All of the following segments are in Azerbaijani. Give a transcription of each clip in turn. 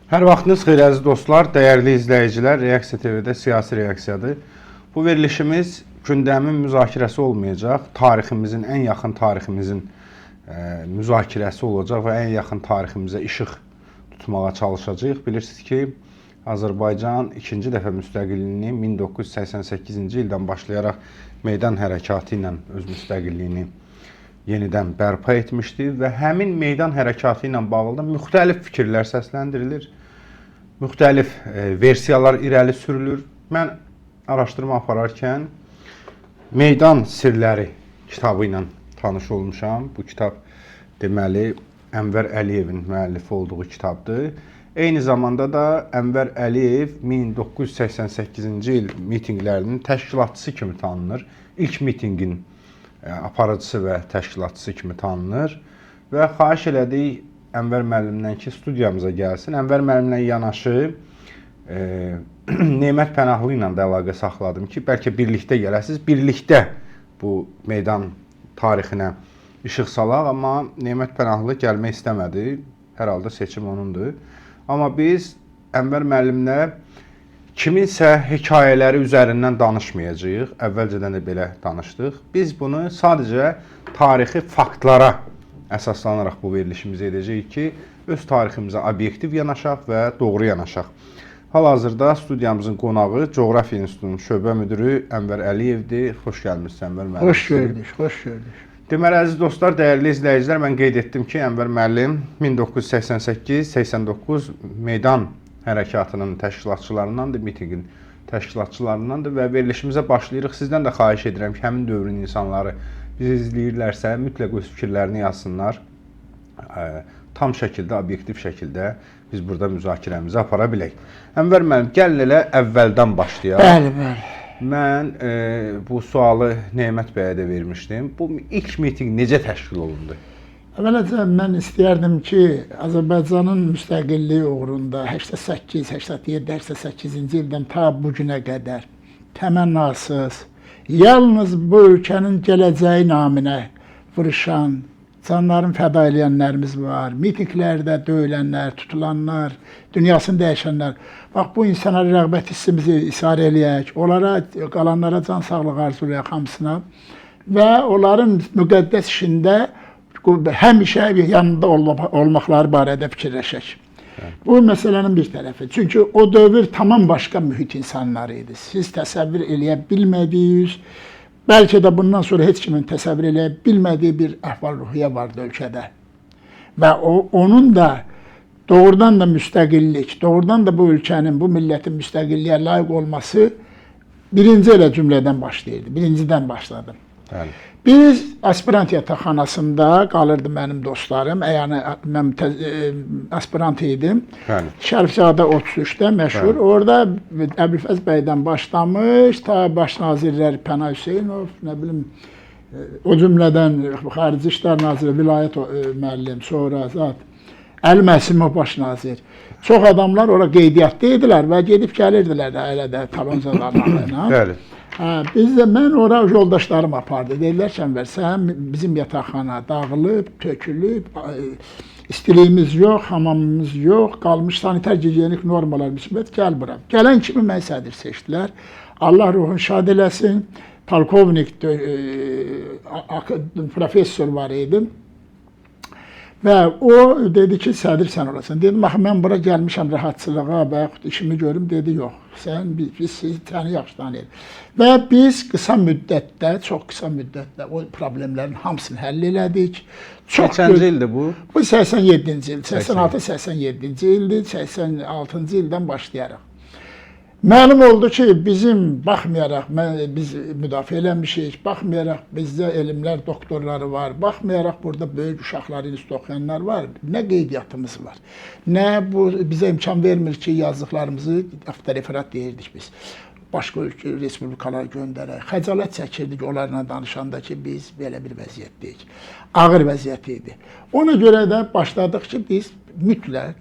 Hər vaxtınız xeyir əziz dostlar, dəyərli izləyicilər. Reaksiya TV-də siyasi reaksiyadır. Bu verilişimiz gündəmin müzakirəsi olmayacaq. Tariximizin, ən yaxın tariximizin müzakirəsi olacaq və ən yaxın tariximizə işıq tutmağa çalışacağıq. Bilirsiniz ki, Azərbaycan ikinci dəfə müstəqilliyini 1988-ci ildən başlayaraq meydan hərəkatı ilə öz müstəqilliyini yenidən bərpa etmişdi və həmin meydan hərəkatı ilə bağlı da müxtəlif fikirlər səsləndirilir. Müxtəlif versiyalar irəli sürülür. Mən araşdırma apararkən Meydan Sirləri kitabı ilə tanış olmuşam. Bu kitab deməli Ənvər Əliyevin müəllifi olduğu kitabdır. Eyni zamanda da Ənvər Əliyev 1988-ci il mitinqlərinin təşkilatçısı kimi tanınır. İlk mitinqin aparıcısı və təşkilatçısı kimi tanınır. Və xahiş elədik Ənvər müəllimdən ki, studiyamıza gəlsin. Ənvər müəllimlə yanaşı Nemət Pənahlı ilə də əlaqə saxladım ki, bəlkə birlikdə gələsiniz. Birlikdə bu meydan tarixinə işıq salaq, amma Nemət Pənahlı gəlmək istəmədi. Hər halda seçim onundur. Amma biz Ənvər müəllimlə kiminsə hekayələri üzərindən danışmayacağıq. Əvvəlcədən də belə danışdıq. Biz bunu sadəcə tarixi faktlara əsaslanaraq bu verilişimizi edəcəyik ki, öz tariximizə obyektiv yanaşaq və doğru yanaşaq. Hal-hazırda studiyamızın qonağı Coğrafiya İnstitutunun şöbə müdürü Ənvər Əliyevdir. Xoş gəlmişsiniz Ənvər müəllim. Xoş gördük, xoş gördük. Deməli, əziz dostlar, dəyərli izləyicilər, mən qeyd etdim ki, Ənvər müəllim 1988-89 meydan hərəkatının təşkilatçılarındandır, mitinqin təşkilatçılarındandır və verilişimizə başlayırıq. Sizdən də xahiş edirəm ki, həmin dövrün insanları bizi izləyirlərsə, mütləq öz fikirlərini yazsınlar. Tam şəkildə, obyektiv şəkildə biz burada müzakirəmizi apara bilək. Ənvər müəllim, gəlin elə əvvəldən başlayaq. Bəli, bəli. Mən bu sualı Nemət bəyə də vermişdim. Bu ilk mitinq necə təşkil olundu? Əvvəlcə mən istəyərdim ki, Azərbaycanın müstəqilliyi uğrunda 88, 87, 88-ci ildən ta bu günə qədər təmənnasız, yalnız bu ölkənin gələcəyi naminə vuruşan, canlarını fəda eləyənlərimiz var. Mitinqlərdə döyülənlər, tutulanlar, dünyasını dəyişənlər. Bax, bu insanlara rəğbət hissimizi isarə eləyək, onlara, qalanlara can sağlığı arzulayaq hamısına və onların müqəddəs işində həmişə yanında olmaqları barədə fikirləşək. Bu məsələnin bir tərəfi. Çünki o dövr tamam başqa mühit insanları idi. Siz təsəvvür eləyə bilmədiyiniz, bəlkə də bundan sonra heç kimin təsəvvür eləyə bilmədiyi bir əhval-ruhiyyə vardı ölkədə. Və onun da doğrudan da müstəqillik, doğrudan da bu ölkənin, bu millətin müstəqilliyə layiq olması birinci elə cümlədən başlayırdı. Birincidən başladım. Bəli. Biz aspirant yataqxanasında qalırdı mənim dostlarım. Yəni mən aspirant idim. Bəli. Şərifzadə 33-də məşhur. Bəli. Orada Əbülfəz bəydən başlamış, ta baş nazirlər Pənah Hüseynov, nə bilim, o cümlədən Xarici İşlər naziri Vilayət müəllim, sonra zat Əli Məsimov baş nazir. Çox adamlar ora qeydiyyatda idilər və gedib gəlirdilər də elə də taloncalarla. Bəli. Mən ora yoldaşlarım apardı. Deyirlər ki, Ənvər, sən bizim yataqxana dağılıb, tökülüb, istiliyimiz yox, hamamımız yox, qalmış sanitar gigiyenik normalar müsbət, gəl bura. Gələn kimi mən sədr seçdilər. Allah ruhunu şad eləsin. Polkovnik, professor var idim. Və o dedi ki, sədr sən olasın. Dedim, axı, mən bura gəlmişəm rahatçılığa və yaxud işimi görüm. Dedi, yox, biz səni yaxşı tanıyırıq. Və biz qısa müddətdə, çox qısa müddətdə o problemlərin hamısını həll elədik. Neçənci ildir bu? Bu 87-ci il, 86-87-ci ildir, 86-cı ildən başlayaraq. Məlum oldu ki, bizim baxmayaraq, biz müdafiə eləmişik, baxmayaraq bizdə elmlər doktorları var, baxmayaraq burada böyük uşaqları institut oxuyanlar var, nə qeydiyyatımız var, nə bu bizə imkan vermir ki, yazdıqlarımızı avtoreferat deyirdik biz. Başqa respublikalara göndərək, xəcalət çəkirdik onlarla danışanda ki, biz belə bir vəziyyətdəyik. Ağır vəziyyət idi. Ona görə də başladıq ki, biz mütləq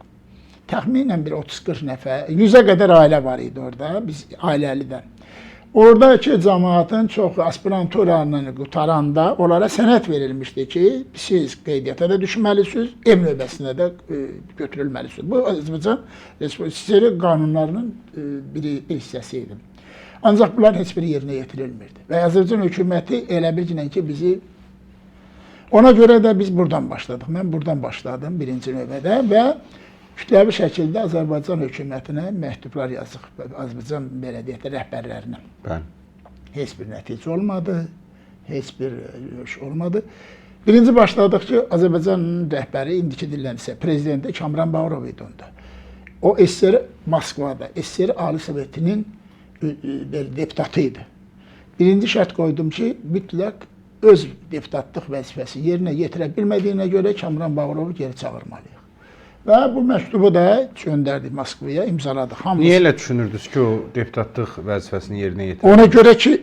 təxminən bir 30-40 nəfər, 100-ə qədər ailə var idi orada, biz ailəlidən. Oradakı cəmaatın çox aspiranturanı qutaranda onlara sənəd verilmişdi ki, siz qeydiyyata da düşməlisiniz, ev növbəsində də götürülməlisiniz. Bu Azərbaycan Respublikası qanunlarının bir hissəsi idi. Ancaq bunlar heç biri yerinə yetirilmirdi. Və Azərbaycan hökuməti elə bilginən ki, bizi... Ona görə də biz buradan başladıq. Mən buradan başladım birinci növbədə və kütləvi şəkildə Azərbaycan hökumətinə məktublar yazıq, Azərbaycan belediyyə rəhbərlərinə. Heç bir nəticə olmadı, heç bir iş olmadı. Birinci başladıq ki, Azərbaycanın rəhbəri, indiki dillənisə, prezidenti Kamran Bağırov idi onda. O SSR Moskvada, SSR Ali Sovetinin deputatı idi. Birinci şərt qoydum ki, mütləq öz deputatlıq vəzifəsi yerinə yetirə bilmədiyinə görə Kamran Bağırovu geri çağırmalıyıq. Və bu məktubu da göndərdik Moskvaya, imzaladıq. Niyə elə düşünürdünüz ki, o deputatlıq vəzifəsini yerinə yetirə? Ona görə ki,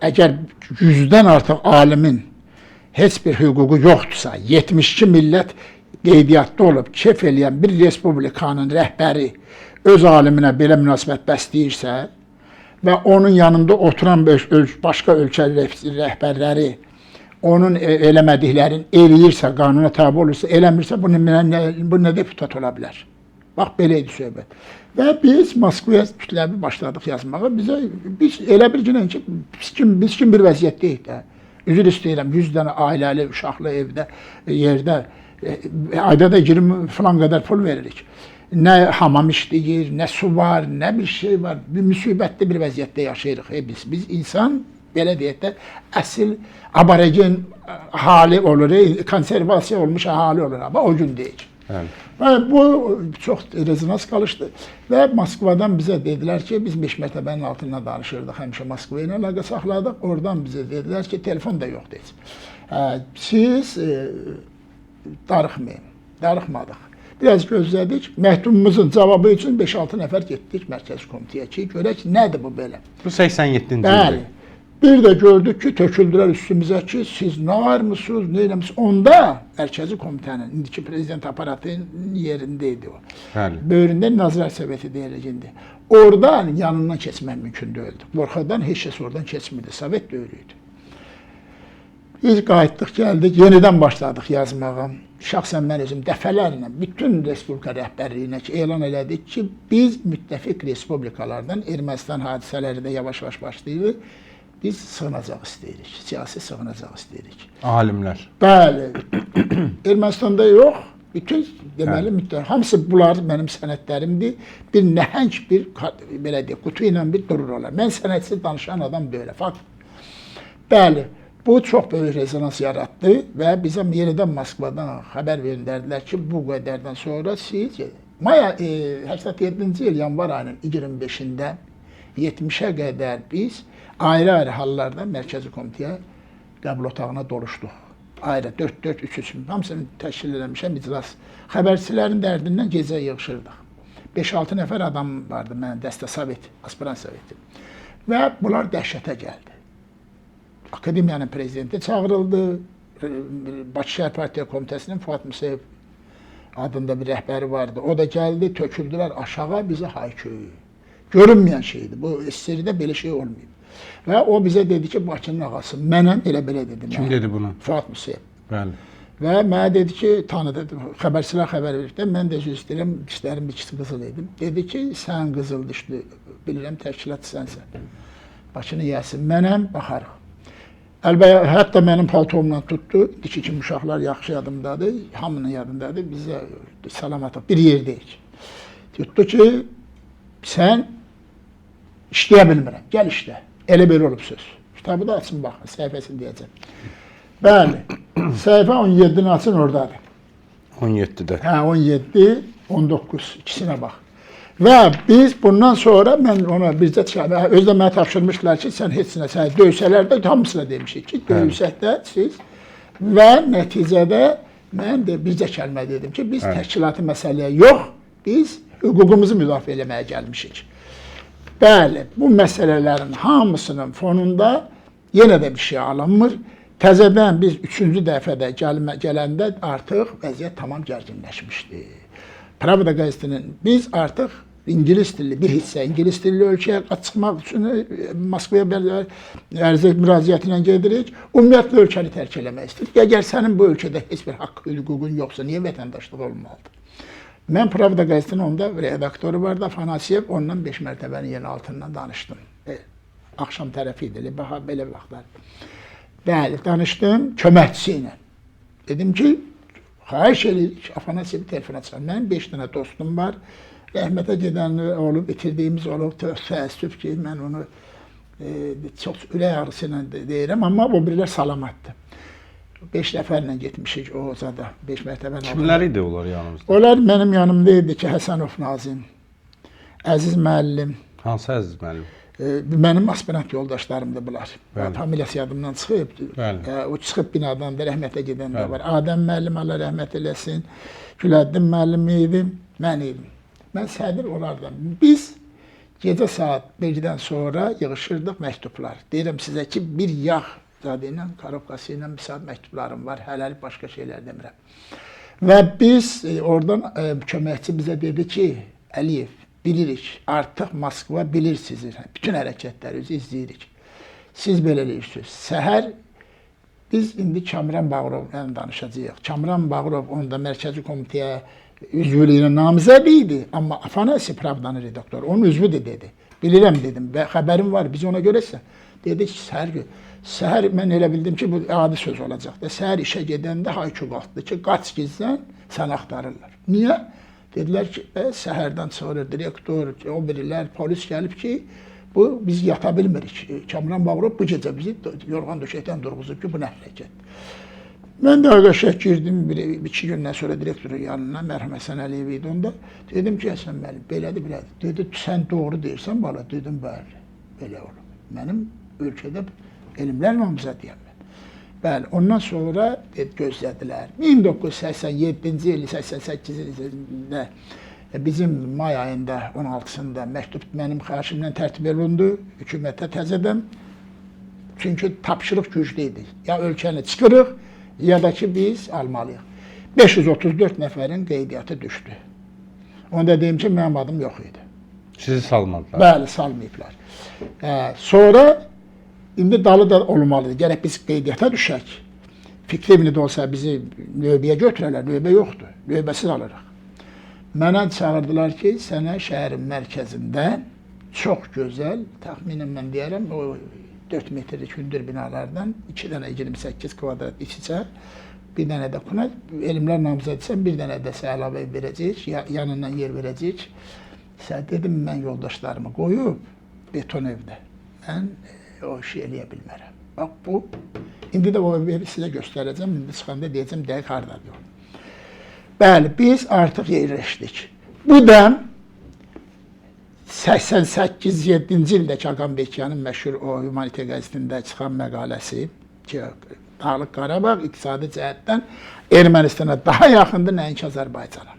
əgər 100-dən artıq alimin heç bir hüququ yoxdursa, 72 millət qeydiyyatda olub, kef eləyən bir respublikanın rəhbəri öz aliminə belə münasibət bəsləyirsə və onun yanında oturan başqa ölkə rəhbərləri onun eləmədiklərini eləyirsə, qanuna tabi olursa, eləmirsə, bu nə deputat ola bilər? Bax, belə idi söhbət. Və biz Moskvaya kütləvi başladıq yazmağa. Biz elə bir günən ki, biz kim bir vəziyyətdəyik də. Üzr istəyirəm, 100 dənə ailəli, uşaqlı evdə, yerdə, ayda da 20 falan qədər pul veririk. Nə hamam işləyir, nə su var, nə bir şey var. Bir müsibətli bir vəziyyətdə yaşayırıq biz insan, belə deyək də, əsl aborigen hali olur, konservasiya olmuş hali olur, amma o gün deyil. Və bu çox rezonans qalışdı və Moskvadan bizə dedilər ki, biz 5 mərtəbənin altından danışırdıq, həmişə Moskva ilə əlaqə saxladıq, oradan bizə dedilər ki, telefon da yoxdur heç. Siz darıxmayın, darıxmadıq. Biraz gözlədik, məktubumuzun cavabı üçün 5-6 nəfər getdik Mərkəzi Komitəyə ki, görək nədir bu belə. Bu 87-ci Bəli. Bir də gördük ki, töküldülər üstümüzə ki, siz nə varmısınız, nə eləmişsiniz? Onda Mərkəzi Komitənin, indiki prezident aparatının yerində idi o. Böyründə Nazirlər Soveti deyiləcəkdi. Oradan yanından keçmək mümkün deyildi. Qorxadan heç kəs oradan keçmirdi, Sovet dövrü idi. Biz qayıtdıq, gəldik, yenidən başladıq yazmağa. Şəxsən mən özüm dəfələrlə bütün respublika rəhbərliyinə elan elədik ki, biz müttəfiq respublikalardan Ermənistan hadisələri də yavaş-yavaş başlayırıq. Biz sığınacaq istəyirik, siyasi sığınacaq istəyirik. Alimlər. Bəli. Ermənistanda yox, bütün deməli müttəfiq. Hamısı bunlar mənim sənədlərimdir. Bir nəhəng bir, belə deyək, qutu ilə bir dururlar. Mən sənədsiz danışan adam belə, fakt. Bəli. Bu çox böyük rezonans yaratdı və bizə yenidən Moskvadan xəbər göndərdilər ki, bu qədərdən sonra siz maya 87-ci il yanvar ayının 25-də 70-ə qədər biz ayrı-ayrı hallarda Mərkəzi Komitəyə qəbul otağına doluşduq. Ayrı 4-4-3-3 hamısını təşkil eləmişəm iclas. Xəbərçilərin dərdindən gecə yığışırdıq. 5-6 nəfər adam vardı mənim dəstə Sovet, aspirant Soveti. Və bunlar dəhşətə gəldi. Akademiyanın prezidenti çağırıldı. Bakı Şəhər Partiya Komitəsinin Fuad Musayev adında bir rəhbəri vardı. O da gəldi, töküldülər aşağı bizə hayköyü. Görünməyən şeydir. Bu SSR-də belə şey olmayıb. Və o bizə dedi ki, Bakının ağası. Mənəm elə-belə dedim. Kim dedi bunu? Fuad Musayev. Bəli. Və mənə dedi ki, tanıdı, xəbərçilər xəbər verdi. Mən də istəyirəm, dişlərim bir qızıl idim. Dedi ki, sən qızıl dişli, bilirəm, təşkilat sənsən. Bakını yəsin, mənəm, baxarıq. Əlbəttə, hətta mənim paltomla tutdu. İki kimi uşaqlar yaxşı yadımdadır, hamının yadındadır. Bizə salam atıb, bir yerdəyik. Tutdu ki, sən işləyə bilmirəm, gəl işlə. Elə belə olub söz. Kitabı da açın, baxın, səhifəsini deyəcəm. Bəli, səhifə 17-ni açın, oradadır. 17-də. Hə, 17, 19, ikisinə bax. Və biz bundan sonra mən ona bircə özdə mənə tapşırmışlar ki, sən heç nə, sən döysələr də hamısına demişik ki, döysək də siz və nəticədə mən də bircə kəlmə dedim ki, biz təşkilatı məsələyə yox, biz hüququmuzu müdafiə eləməyə gəlmişik. Bəli, bu məsələlərin hamısının fonunda yenə də bir şey alınmır. Təzədən biz 3-cü dəfədə gələndə artıq vəziyyət tamam gərginləşmişdi. Pravda qəzetinin biz artıq İngilis dilli bir hissə, İngilis dilli ölkəyə çıxmaq üçün Moskvaya ərizə müraciəti ilə gedirik. Ümumiyyətlə ölkəni tərk eləmək istəyirik. Əgər sənin bu ölkədə heç bir haqq, hüququn yoxsa, niyə vətəndaşlıq olmalıdır? Mən Pravda qəzetinin onda redaktoru vardı, Afanasyev, ondan 5 mərtəbənin yeni altından danışdım. Axşam tərəfi idi, belə vaxtlar. Bəli, danışdım köməkçisi ilə. Dedim ki, xahiş edirik, Afanasyevi telefona çıxar. Mənim 5 dənə dostum var. Rəhmətə gedən olub, itirdiyimiz olub, təəssüf ki, mən onu çox ürək ağrısı ilə deyirəm, amma o birilər salamatdır. 5 nəfərlə getmişik o zada, 5 mərtəbən. Kimlər idi onlar yanımızda? Onlar mənim yanımda idi ki, Həsənov Nazim, Əziz müəllim. Hansı Əziz müəllim? Mənim aspirant yoldaşlarımdır bunlar. Familiyası yadımdan çıxıb. O çıxıb binadan da rəhmətə gedən də var. Adəm müəllim, Allah rəhmət eləsin. Güləddin müəllim idi, mən idim. Mən sədr olardım. Biz gecə saat 1-dən sonra yığışırdıq məktublar. Deyirəm sizə ki, bir yağ zadı ilə, karobkası ilə bir saat məktublarım var. Hələlik başqa şeylər demirəm. Və biz oradan köməkçi bizə dedi ki, Əliyev, bilirik, artıq Moskva bilir sizi. Bütün hərəkətlərinizi izləyirik. Siz belə eləyirsiniz. Səhər biz indi Kamran Bağırovla danışacağıq. Kamran Bağırov onda mərkəzi komitəyə üzvlüyünə namizəd idi, amma Afanasyev Pravdanın redaktoru, onun üzvüdür dedi. Bilirəm dedim və xəbərim var, biz ona görəsə. Dedi ki, səhər mən elə bildim ki, bu adi söz olacaq. Səhər işə gedəndə haykü qalxdı ki, qaç gizlən, sən axtarırlar. Niyə? Dedilər ki, səhərdən sonra direktor, o birilər, polis gəlib ki, biz yata bilmirik. Kamran Bağırov bu gecə bizi yorğan döşəkdən durğuzub ki, bu nə hərəkət. Mən də ağaşək girdim, 2 gündən sonra direktorun yanına, mərhum Həsən Əliyev idi onda. Dedim ki, Həsən müəllim, belədir, belədir. Dedi, sən doğru deyirsən, bala, dedim, bəli, belə olur. Mənim ölkədə elmlər namizədiyəm mən. Bəli, ondan sonra gözlədilər. 1987-ci il, 88-ci ildə bizim may ayında, 16-sında məktub mənim xahişimlə tərtib olundu, hökumətə təzədən. Çünki tapşırıq güclü idi. Ya ölkəni çıxırıq, ya da ki, biz almalıyıq. 534 nəfərin qeydiyyatı düşdü. Onda deyim ki, mənim adım yox idi. Sizi salmadılar? Bəli, salmayıblar. Sonra, indi dalı da olmalıdır. Gərək biz qeydiyyata düşək. Fikri evində olsa bizi növbəyə götürərlər, növbə yoxdur. Növbəsiz alırıq. Mənə çağırdılar ki, sənə şəhərin mərkəzində çox gözəl, təxminən mən deyərəm, o 4 metrlik hündür binalardan 2 dənə 28 kvadrat iç-içə, bir dənə də buna elmlər namizədisən, bir dənə də əlavə verəcəyik, yanından yer verəcəyik. Dedim, mən yoldaşlarımı qoyub beton evdə. Mən o işi eləyə bilmərəm. Bax, bu, indi də o evi sizə göstərəcəm, indi çıxanda deyəcəm, dəqiq hardadır. Bəli, biz artıq yerləşdik. Bu da 88-7-ci ildə Hakan Bekyanın məşhur o Humanite qəzetində çıxan məqaləsi ki, Dağlıq Qarabağ iqtisadi cəhətdən Ermənistana daha yaxındır, nəinki Azərbaycana.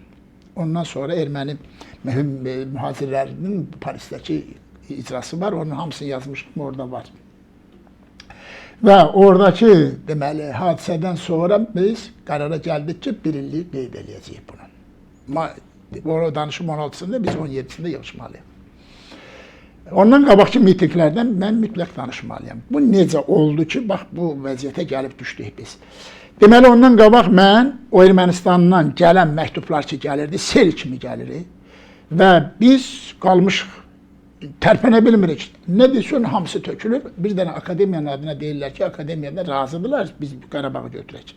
Ondan sonra erməni mühacirlərinin Parisdəki icrası var, onun hamısını yazmışım, orada var. Və oradakı deməli hadisədən sonra biz qərara gəldik ki, bir illik qeyd eləyəcəyik bunu. Danışım 16-sında, biz 17-sində yığışmalıyıq. Ondan qabaqki mitinglərdən mən mütləq danışmalıyam. Bu necə oldu ki, bax, bu vəziyyətə gəlib düşdük biz. Deməli, ondan qabaq mən o Ermənistandan gələn məktublar ki, gəlirdi, sel kimi gəlirik və biz qalmışıq, tərpənə bilmirik. Nə deyilsin, hamısı tökülür. Bir dənə akademiyanın adına deyirlər ki, akademiyada razıdırlar, biz Qarabağı götürək.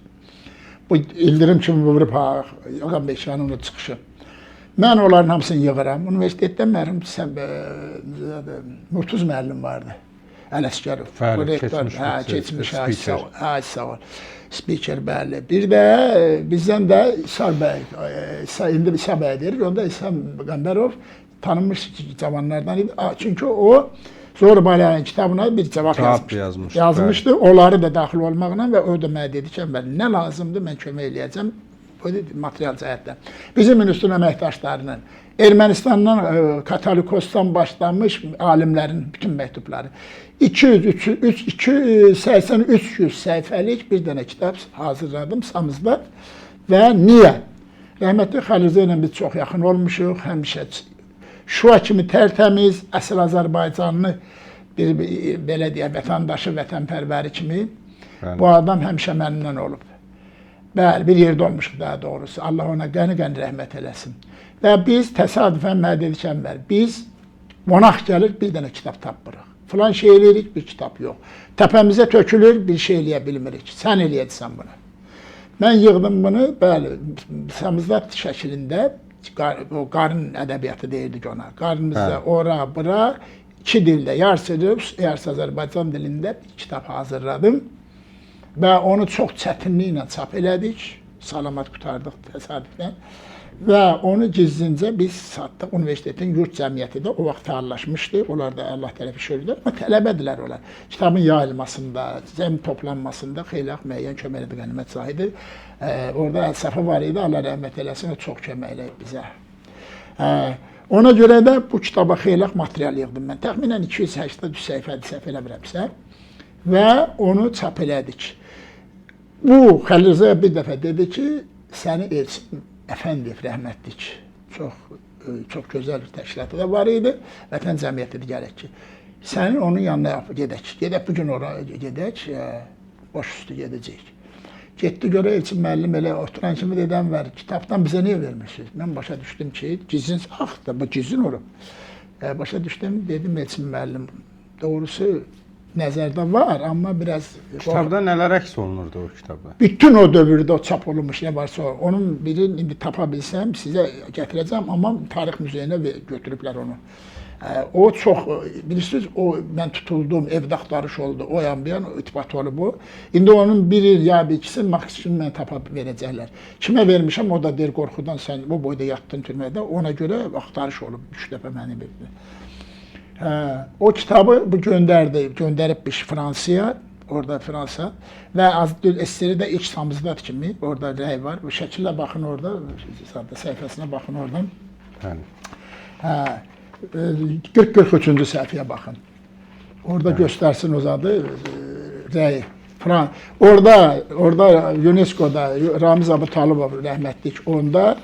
Bu İldirim kimi vurub, Hakan Bekyanın çıxışı. Mən onların hamısını yığıram. Universitetdən mərhum Murtuz müəllim vardı. Ələsgərov. Bəli, keçmiş sağ ol. Spiker, bəli. Bir də bizdən də İsa bəy, indi İsa bəy deyirik, onda İsa Qəmbərov tanınmış cavanlardan idi. Çünki o Zorbalayın kitabına bir cavab yazmışdı. Onları da daxil olmaqla və o da mənə dedi ki, nə lazımdır, mən kömək eləyəcəm. O dedi, material cəhətdən. Bizim üstün əməkdaşlarının, Ermənistandan, Katolikosdan başlamış alimlərin bütün məktubları. 283 səhifəlik bir dənə kitab hazırladım samızda və niyə? Rəhmətli Xəlizə ilə biz çox yaxın olmuşuq, həmişə Şuşa kimi tərtəmiz, əsl Azərbaycanlı bir belə deyək, vətəndaşı, vətənpərvəri kimi bu adam həmişə məndən olub. Bəli, bir yerdə olmuşuq daha doğrusu. Allah ona qəni-qəni rəhmət eləsin. Və biz təsadüfən mənə dedik Ənvər, biz qonaq gəlir, bir dənə kitab tapmırıq. Filan şey eləyirik, bir kitab yox. Təpəmizə tökülür, bir şey eləyə bilmirik. Sən eləyəcəksən bunu. Mən yığdım bunu, bəli, samizdat şəklində, o qarın ədəbiyyatı deyirdik ona. Qarnımızda ora, bura, 2 dildə, yarısı Rus, yarısı Azərbaycan dilində bir kitab hazırladım. Və onu çox çətinliklə çap elədik. Salamat qutardıq təsadüfən. Və onu gizlincə biz satdıq. Universitetin yurt cəmiyyəti də o vaxt fəallaşmışdı. Onlar da Allah tərəfi şükür. Amma tələbədirlər onlar. Kitabın yayılmasında, cəm toplanmasında xeyli müəyyən kömək edə qənimət sahibi. Orada Əlsəfə var idi. Allah rəhmət eləsin. O çox kömək eləyib bizə. Ona görə də bu kitaba xeyli material yığdım mən. Təxminən 280 səhifədir, səhv eləmirəmsə. Və onu çap elədik. Bu Xəlil bir dəfə dedi ki, səni Elçin Əfəndiyev rəhmətlik, çox gözəl bir təşkilatı da var idi, vətən cəmiyyəti də gələk ki, sənin onun yanına gedək, bu gün oraya gedək, boş üstü gedəcəyik. Getdi görə Elçin müəllim elə oturan kimi dedən var, kitabdan bizə niyə vermişsiniz? Mən başa düşdüm ki, gizlin axı, bu gizlin olub. Başa düşdüm, dedim Elçin müəllim, doğrusu nəzərdə var, amma biraz... Kitabda nələr əks olunurdu o kitabda? Bütün o dövrdə o çap olunmuş nə varsa, onun birini indi tapa bilsəm, sizə gətirəcəm, amma Tarix Muzeyinə götürüblər onu. O çox, bilirsiniz, mən tutuldum, evdə axtarış oldu, o yan bir yan, itibat olub o. İndi onun biri ya bir ikisi maksimum mən tapa verəcəklər. Kimə vermişəm, o da deyir, qorxudan sən bu boyda yatdın türmədə, ona görə axtarış olub, 3 dəfə məni verdi. O kitabı bu göndəribmiş Fransaya, orada Fransa və SSR də ilk samizdat kimi, orada rəy var. Bu şəkillə baxın orada, səhifəsinə baxın oradan. 40-43-cü səhifəyə baxın. Orada göstərsin o zadı rəy. Orada UNESCO-da Ramiz Abutalibov rəhmətlik onda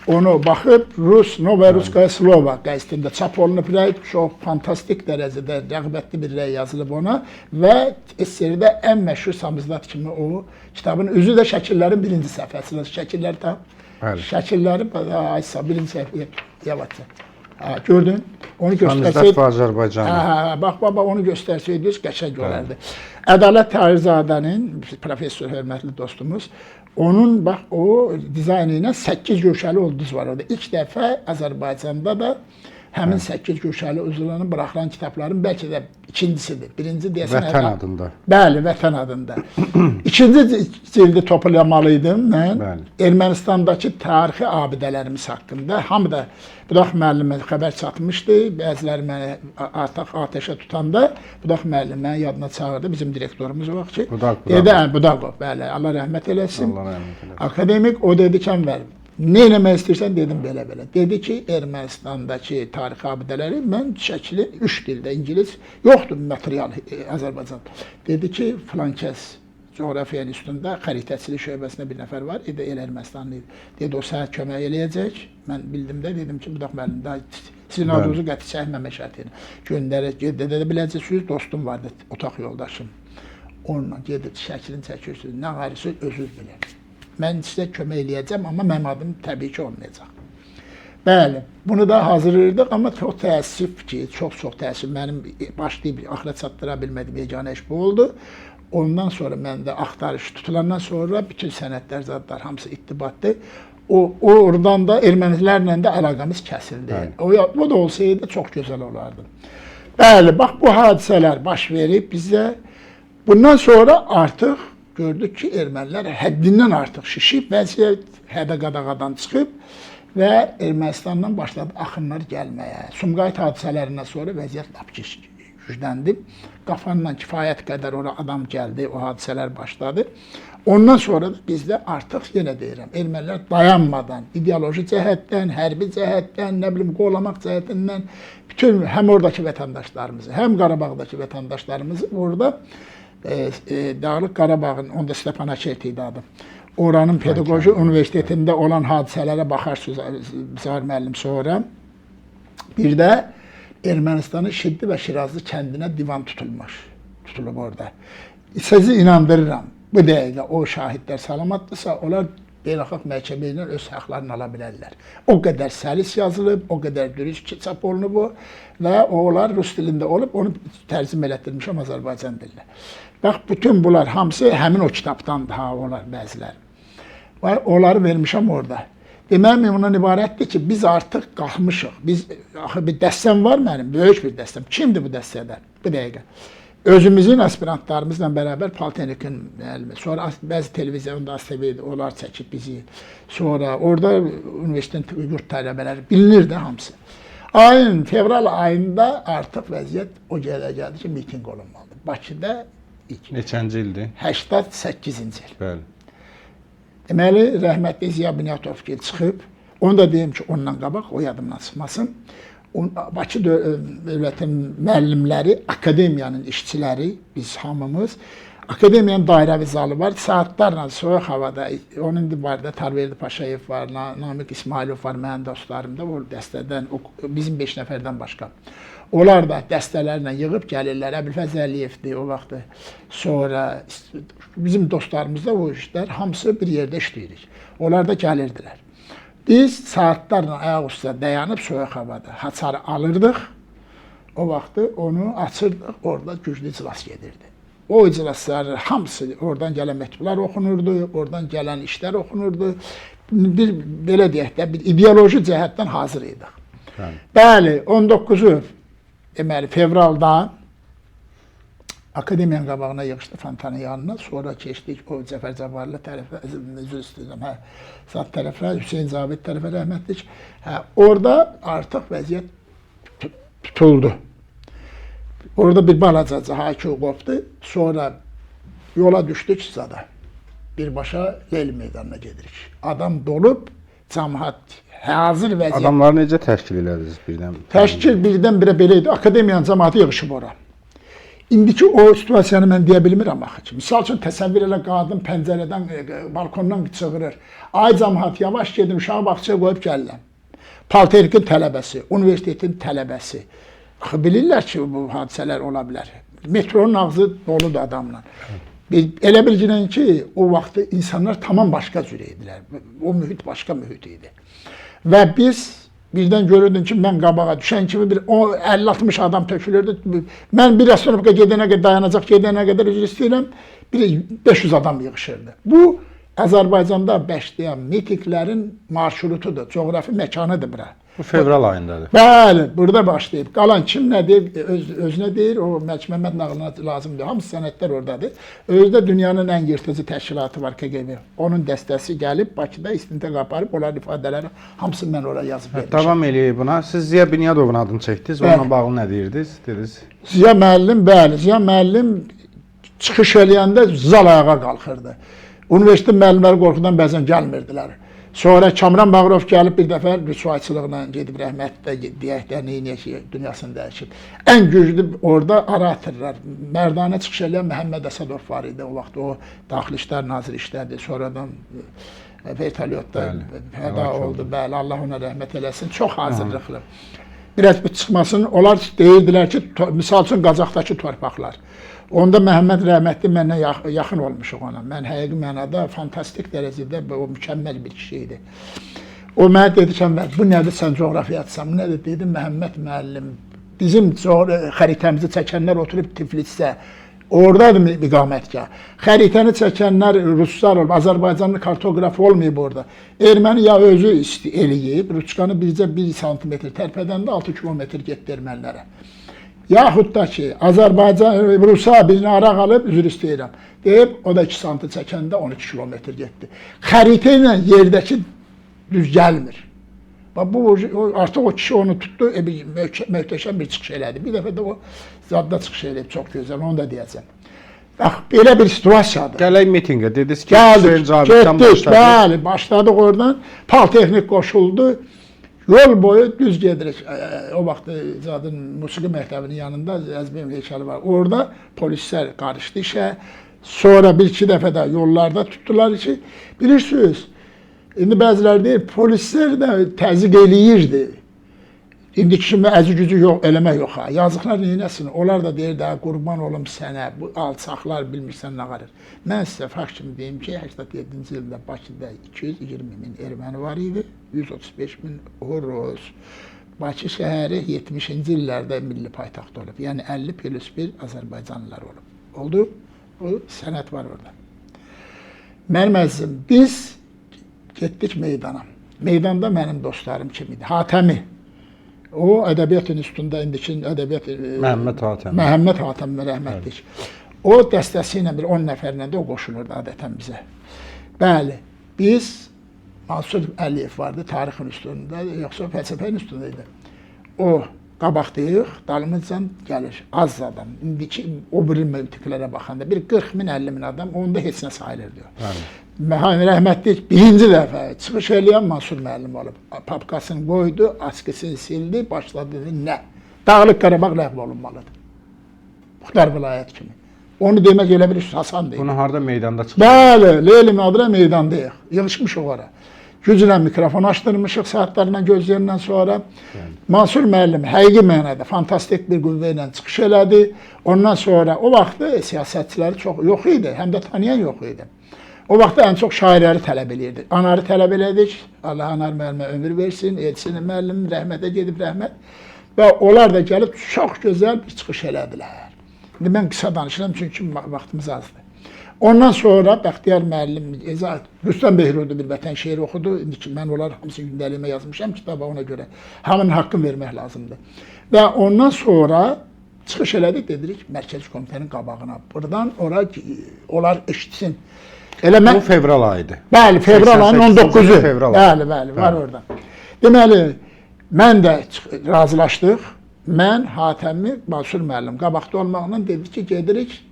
onu baxıb Rus, Nova Ruskaya Slova qəzetində çap olunub rəy, çox fantastik dərəcədə rəğbətli bir rəy yazılıb ona və SSR-də ən məşhur samizdat kimi o kitabın özü də şəkillərin birinci səhifəsində. Şəkilləri tam, şəkilləri birinci səhifəyə yavaşca. Gördün? Onu göstərsəydik. Azərbaycan. Bax, onu göstərsəydiniz, qəşəng olardı. Ədalət Tahirzadənin, professor, hörmətli dostumuz, onun, bax, o dizaynı ilə 8 güşəli ulduz var orada. İlk dəfə Azərbaycanda da həmin 8 güşəli ulduzların buraxılan kitabların bəlkə də ikincisidir. Birinci deyəsən... Vətən adında. Bəli, Vətən adında. İkinci cildi toplamalıydım mən. Ermənistandakı tarixi abidələrimiz haqqında. Hamı da Budaq müəllimə xəbər çatmışdı. Bəziləri məni artıq atəşə tutanda Budaq müəllim məni yadına çağırdı. Bizim direktorumuz o vaxt ki. Budaqov, bəli. Allah rəhmət eləsin. Allah rəhmət eləsin. Akademik o dedi ki, Ənvər, nə eləmək istəyirsən? Dedim belə-belə. Dedi ki, Ermənistandakı tarixi abidələri mən şəkili 3 dildə, İngilis yoxdur material Azərbaycan. Dedi ki, filan kəs coğrafiya institutunda xəritəçilik şöbəsində bir nəfər var, elə Ermənistanlı idi. Dedi, o sənə kömək eləyəcək. Mən bildim də, dedim ki, Budaq müəllim, sizin adınızı qəti çəkməmə şərti ilə göndərək, dedə biləcəksiniz, dostum vardı, otaq yoldaşım. Onunla gedib şəklini çəkirsiniz, nə qarısı özünüz bilir. Mən sizə kömək eləyəcəm, amma mənim adım təbii ki, olmayacaq. Bəli, bunu da hazırlayırdıq, amma çox təəssüf ki, çox təəssüf, mənim başlayıb axıra çatdıra bilmədiyim yeganə iş bu oldu. Ondan sonra məndə axtarış tutulandan sonra bütün sənədlər, zadlar hamısı ittibatlı. Oradan da ermənilərlə də əlaqəmiz kəsildi. O da olsaydı çox gözəl olardı. Bəli, bax bu hadisələr baş verib bizə. Bundan sonra artıq gördük ki, ermənilər həddindən artıq şişib, vəziyyət hədə-qadağadan çıxıb və Ermənistandan başladı axınlar gəlməyə. Sumqayıt hadisələrindən sonra vəziyyət lap gücləndi. Qafanla kifayət qədər ora adam gəldi, o hadisələr başladı. Ondan sonra da bizdə artıq, yenə deyirəm, ermənilər dayanmadan, ideoloji cəhətdən, hərbi cəhətdən, nə bilim, qolamaq cəhətindən bütün həm oradakı vətəndaşlarımızı, həm Qarabağdakı vətəndaşlarımızı orada Dağlıq Qarabağın, onda Stepanakert idi adı, oranın pedaqoji universitetində olan hadisələrə baxarsınız, Zahir müəllim sonra. Bir də Ermənistanın Şiddi və Şirazlı kəndinə divan tutulub orada. Sizi inandırıram, bu dəqiqə o şahidlər salamatdırsa, onlar beynəlxalq məhkəmə ilə öz haqlarını ala bilərlər. O qədər səlis yazılıb, o qədər dürüst çap olunub o və onlar rus dilində olub, onu tərcüm elətdirmişəm Azərbaycan dilinə. Bax, bütün bunlar hamısı həmin o kitabdandır, onlar bəziləri. Onları vermişəm orada. Deməli, ondan ibarətdir ki, biz artıq qalxmışıq. Axı bir dəstəm var mənim, böyük bir dəstəm. Kimdir bu dəstədə? Bu dəqiqə. Özümüzün aspirantlarımızla bərabər Politexnikin müəllimi, sonra bəzi televiziyonda ASTV-də onlar çəkib bizi. Sonra orada universitetin yurt tələbələri bilinir də hamısı. Fevral ayında artıq vəziyyət o gəldi ki, miting olunmalıdır. Bakıda Neçənci ildir? 88-ci il. Bəli. Deməli, rəhmətli Ziya Bünyatov çıxıb, onu da deyim ki, ondan qabaq, o yadımdan çıxmasın. Bakı dövlətin müəllimləri, akademiyanın işçiləri, biz hamımız, akademiyanın dairəvi zalı var, saatlarla soyuq havada, onun barədə Tarverdi Paşayev var, Namiq İsmailov var, mənim dostlarım da, o dəstədən, bizim 5 nəfərdən başqa. Onlar da dəstələrlə yığıb gəlirlər, Əbülfəz Əliyevdir o vaxtı. Sonra bizim dostlarımız da o işlər, hamısı bir yerdə işləyirik. Onlar da gəlirdilər. Biz saatlarla ayaq üstə dayanıb soyuq havada haçarı alırdıq. O vaxtı onu açırdıq, orada güclü iclas gedirdi. O iclaslar hamısı, oradan gələn məktublar oxunurdu, oradan gələn işlər oxunurdu. Belə deyək də, bir ideoloji cəhətdən hazır idik. Bəli, 19-u deməli, fevralda akademiyanın qabağına yığışdı Fantanın yanına, sonra keçdik o Cəfər Cabbarlı tərəfə, üzr istəyirəm, Zat tərəfə, Hüseyin Zabit tərəfə rəhmətlik. Orada artıq vəziyyət tutuldu. Orada bir balacaca haki qopdu, sonra yola düşdük zada. Birbaşa Leyli meydanına gedirik. Adam dolub, cəmaət hazır vəziyyət. Adamları necə təşkil elədiniz birdən? Təşkil birdən-birə belə idi, akademiyanın cəmaəti yığışıb ora. İndiki o situasiyanı mən deyə bilmirəm axı ki. Misal üçün, təsəvvür elə qadın pəncərədən, balkondan çığırır. Ay cəmaət, yavaş gedim, uşağı bağçaya qoyub gəlirəm. Politexnikin tələbəsi, universitetin tələbəsi. Axı, bilirlər ki, bu hadisələr ola bilər. Metronun ağzı doludur adamla. Elə bilginən ki, o vaxtı insanlar tamam başqa cür idilər. O mühit başqa mühit idi. Və biz birdən görürdün ki, mən qabağa düşən kimi 50-60 adam tökülürdü. Mən bir restoranlıqqa gedənə qədər, dayanacaq gedənə qədər üzr istəyirəm, 500 adam yığışırdı. Bu, Azərbaycanda başlayan mitinglərin marşrutudur, coğrafi məkanıdır bura. Bu fevral ayındadır. Bəli, burada başlayıb. Qalan kim nə deyir, özünə deyir, o Məlk Məmməd nağılına lazımdır. Hamısı sənədlər oradadır. Özdə dünyanın ən yırtıcı təşkilatı var KGB. Onun dəstəsi gəlib, Bakıda istintaq aparıb, onların ifadələri hamısını mən oraya yazıb vermişəm. Davam eləyib buna. Siz Ziya Bünyadovun adını çəkdiniz, onunla bağlı nə deyirdiniz? Dediniz. Ziya müəllim, bəli, Ziya müəllim çıxış eləyəndə zal ayağa qalxırdı. Universitet müəllimləri qorxudan bəzən gəlmirdilər. Sonra Kamran Bağırov gəlib bir dəfə rüsvayçılıqla gedib rəhmətlə deyək də neyniyək ki, dünyasını dəyişib. Ən güclü orada araatırlar. Mərdanə çıxış eləyən Məhəmməd Əsədov var idi o vaxt. O Daxili İşlər Naziri işlədi. Sonradan vertolyotda fəda oldu. Bəli, Allah ona rəhmət eləsin. Çox hazırlıqlı. Biraz bu çıxmasını onlar deyirdilər ki, misal üçün Qazaxdakı torpaqlar. Onda Məhəmməd rəhmətli mənə yaxın olmuşuq ona. Mən həqiqi mənada fantastik dərəcədə o mükəmməl bir kişi idi. O mənə dedi ki, bu nədir sən coğrafiyaçısan? Bu nədir? Dedim, Məhəmməd müəllim, bizim xəritəmizi çəkənlər oturub Tiflisdə, oradadır iqamətgah. Xəritəni çəkənlər ruslar olub, Azərbaycanlı kartoqraf olmayıb orada. Erməni ya özü eləyib, Ruçkanı bircə 1 sm tərpədəndə 6 kilometr getdi ermənilərə. Yaxud da ki, Azərbaycan, Rusa birini araq alıb, üzr istəyirəm, deyib, o da 2 sm çəkəndə 12 kilometr getdi. Xəritə ilə yerdəki düz gəlmir. Artıq o kişi onu tutdu, möhtəşəm bir çıxış elədi. Bir dəfə də o zadda çıxış eləyib, çox gözəl, onu da deyəcəm. Bax, belə bir situasiyadır. Gələk mitingə, dediniz ki, Hüseyin Cabitdən başladı. Bəli, başladıq oradan, Politexnik qoşuldu. Yol boyu düz gedirik. O vaxt zaten musiqi məktəbinin yanında Əzbəyim heykəli var. Orada polislər qarışdı işə. Sonra bir-iki dəfə də yollarda tutdular ki, bilirsiniz, indi bəziləri deyir, polislər də təzyiq eləyirdi. İndiki kimi əzi gücü yox, eləmək yox ha. Yazıqlar neynəsin? Onlar da deyir də qurban olum sənə, bu alçaqlar bilmirsən nə qarır. Mən sizə fakt kimi deyim ki, 87-ci ildə Bakıda 220 min erməni var idi, 135 min Horuz. Bakı şəhəri 70-ci illərdə milli paytaxt olub. Yəni 50 plus 1 Azərbaycanlılar olub. Oldu? O sənət var orada. Mənim əzizim, biz getdik meydana. Meydanda mənim dostlarım kim idi? Hatəmi. O ədəbiyyat institutunda indiki ədəbiyyat Məhəmməd Hatəmi rəhmətlik. O dəstəsi ilə bir 10 nəfərlə də o qoşulurdu adətən bizə. Bəli, biz Mansur Əliyev vardı tarix institutunda, yoxsa fəlsəfə institutunda idi. O qabaqdayıq, dalımızdan gəlir az adam. İndiki o bir tiplərə baxanda bir 40 min, 50 min adam onda heç nə sayılır diyor. Rəhmətlik birinci dəfə çıxış eləyən Mansur müəllim olub. Papkasını qoydu, askısını sildi, başladı dedi, nə? Dağlıq Qarabağ ləğv olunmalıdır. Muxtar vilayət kimi. Onu demək elə bilir, Hasan deyil. Bunu harada meydanda çıxdı? Bəli, Leyli Madra meydandayıq. Yığışmışıq ora. Güclə mikrofon açdırmışıq saatlarla gözləyəndən sonra. Mansur müəllim həqiqi mənada fantastik bir qüvvə ilə çıxış elədi. Ondan sonra o vaxtı siyasətçiləri çox yox idi, həm də tanıyan yox idi. O vaxtda ən çox şairləri tələb edirdi. Anarı tələb elədik. Allah Anar müəllimə ömür versin. Elçin müəllim rəhmətə gedib rəhmət. Və onlar da gəlib çox gözəl bir çıxış elədilər. İndi mən qısa danışıram çünki vaxtımız azdır. Ondan sonra Bəxtiyar müəllim, Rüstəm Behrodu bir vətən şeiri oxudu. İndi ki, mən onlar hamısını gündəliyimə yazmışam kitaba ona görə. Hamının haqqını vermək lazımdır. Və ondan sonra çıxış elədik, dedirik Mərkəzi Komitənin qabağına. Buradan onlar eşitsin. Bu fevral ayıdır. Bəli, fevral ayının 19-u. Bəli, var orada. Deməli, mən də razılaşdıq. Mən Hatəmi Mansur müəllim qabaqda olmaqla dedik ki, gedirik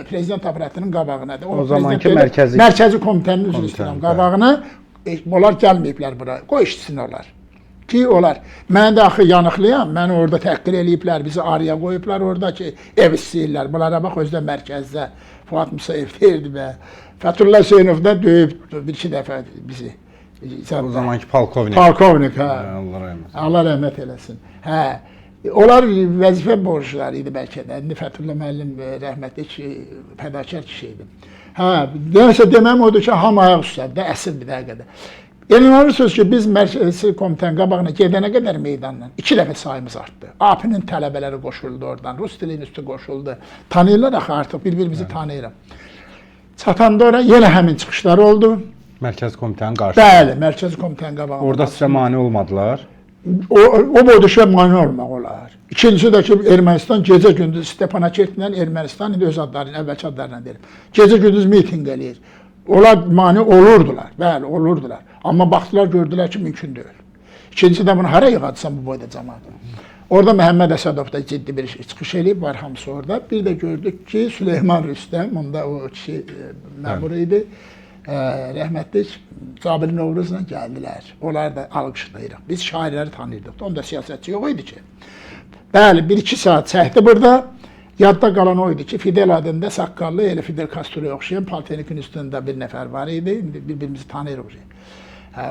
prezident aparatının qabağına. O zamanki Mərkəzi Komitənin üzr istəyirəm qabağına. Onlar gəlməyiblər bura. Qoy işitsin onlar. Ki, onlar. Mən də axı yanıqlıyam. Məni orada təhqir eləyiblər. Bizi araya qoyublar orada ki, ev istəyirlər. Bunlara bax, özdə mərkəzdə. Fuad Musayev deyirdi və Fəthullah Hüseynov da döyüb bir-iki dəfə bizi. O zamanki polkovnik. Polkovnik, hə. Allah rəhmət eləsin. Hə. Onlar vəzifə borçları idi bəlkə də. İndi Fəthullah müəllim rəhmətlik fədakar kişi idi. Hə, nəsə deməm odur ki, hamı ayaq üstədə, əsr bir dəqiqədə. İnanırsınız ki, biz Mərkəzi Komitənin qabağına gedənə qədər meydanla 2 dəfə sayımız artdı. AP-nin tələbələri qoşuldu oradan, Rus dili institutu qoşuldu. Tanıyırlar axı artıq, bir-birimizi tanıyırıq. Çatanda ora yenə həmin çıxışlar oldu. Mərkəzi Komitənin qarşısında. Bəli, Mərkəzi Komitənin qabağında. Orada sizə mane olmadılar? O boyda şey mane olmaq olar. İkincisi də ki, Ermənistan gecə-gündüz Stepanakert-lə Ermənistan indi öz adlarını, əvvəlki adlarına deyirəm. Gecə-gündüz miting eləyir. Onlar mane olurdular, bəli, olurdular. Amma baxdılar, gördülər ki, mümkün deyil. İkincisi də bunu hara yığadırsan bu boyda cəmaatı? Orada Məhəmməd Əsədov da ciddi bir çıxış eləyib, var hamısı orada. Bir də gördük ki, Süleyman Rüstəm, onda o kişi məmur idi, rəhmətlik Cabir Novruzla gəldilər. Onlar da alqışlayırıq. Biz şairləri tanıyırdıq. Onda siyasətçi yox idi ki. Bəli, 1-2 saat çəkdi burada. Yadda qalan o idi ki, Fidel adında saqqallı, elə Fidel Castro'ya oxşayan Politexnik institutunda bir nəfər var idi. İndi bir-birimizi tanıyırıq.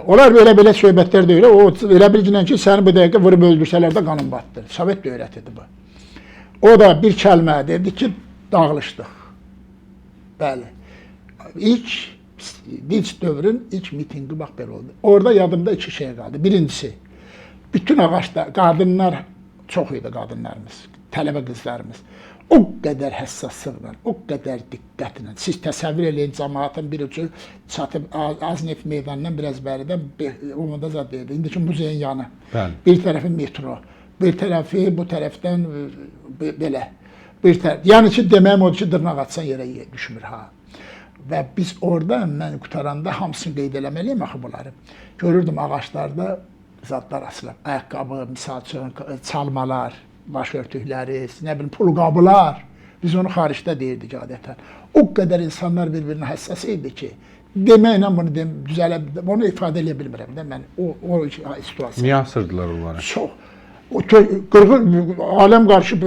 Onlar belə söhbətlər deyil. O elə bilginən ki, səni bu dəqiqə vurub öldürsələr də qanun batdı. Sovet də öyrətirdi bu. O da bir kəlmə dedi ki, dağılışdıq. Bəli. İlk dinç dövrün ilk mitingi bax belə oldu. Orada yadımda 2 şey qaldı. Birincisi, bütün ağaçlar, qadınlar çox idi qadınlarımız, tələbə qızlarımız. O qədər həssaslıqla, o qədər diqqətlə, siz təsəvvür eləyin cəmaatın bir ucu çatıb Aznef meydanından biraz bəridən onda zad deyildi. İndiki muzeyin yanı, bir tərəfi metro, bir tərəfi bu tərəfdən belə. Yəni ki, deməyim odur ki, dırnaq atsan yerə düşmür ha. Və biz orada, mən qutaranda hamısını qeyd eləməliyim axı bunları. Görürdüm ağaçlarda zadlar asılıb, ayaqqabı, misal üçün, çalmalar, baş örtükləri, nə bilim, pulqabılar. Biz onu xaricdə deyirdik adətən. O qədər insanlar bir-birinə həssas idi ki, deməklə bunu bunu ifadə edə bilmirəm də mən o situasiya. Niyə asırdılar onları? Çox. Aləm qarşı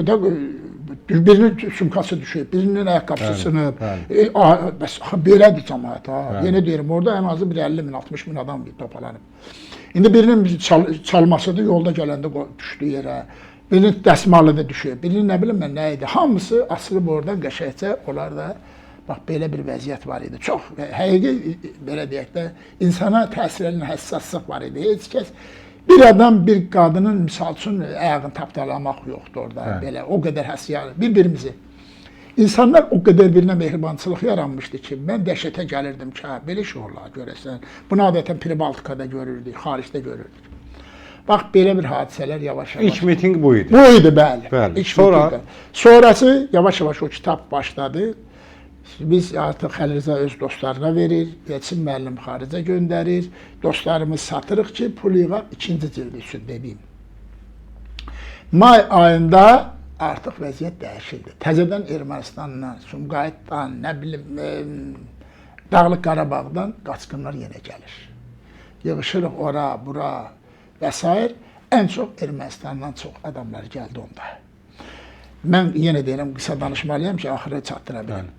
birinin sumkası düşüb, birinin ayaqqabısı sınıb. Bəs belədir cəmaət ha. Yenə deyirəm, orada ən azı bir 50 min, 60 min adam topalanıb. İndi birinin çalmasıdır, yolda gələndə düşdü yerə. Birinin dəsmalı düşüyor. Birinin nə bilim mən nə idi. Hamısı asılıb oradan qəşəngcə onlar da bax belə bir vəziyyət var idi. Çox həqiqi belə deyək də insana təsir edən həssaslıq var idi. Heç kəs bir adam bir qadının misal üçün ayağını tapdalamaq yoxdur orada. Hə. Belə o qədər həssas bir-birimizi. İnsanlar o qədər birinə mehribançılıq yaranmışdı ki, mən dəhşətə gəlirdim ki, hə, belə şey olar görəsən. Bunu adətən Pribaltikada görürdük, xaricdə görürdük. Bax belə bir hadisələr yavaş-yavaş. İlk mitinq bu idi. Bu idi bəli. Bəli. Sonrası yavaş-yavaş o kitab başladı. Biz artıq Xəlil Rza öz dostlarına verir, Elçin müəllim xaricə göndərir. Dostlarımız satırıq ki, pul yığaq ikinci cildi üçün dediyim. May ayında artıq vəziyyət dəyişildi. Təzədən Ermənistandan, Sumqayıtdan, nə bilim, Dağlıq Qarabağdan qaçqınlar yenə gəlir. Yığışırıq ora, bura və s. Ən çox Ermənistandan çox adamlar gəldi onda. Mən yenə deyirəm, qısa danışmalıyam ki, axıra çatdıra bilim.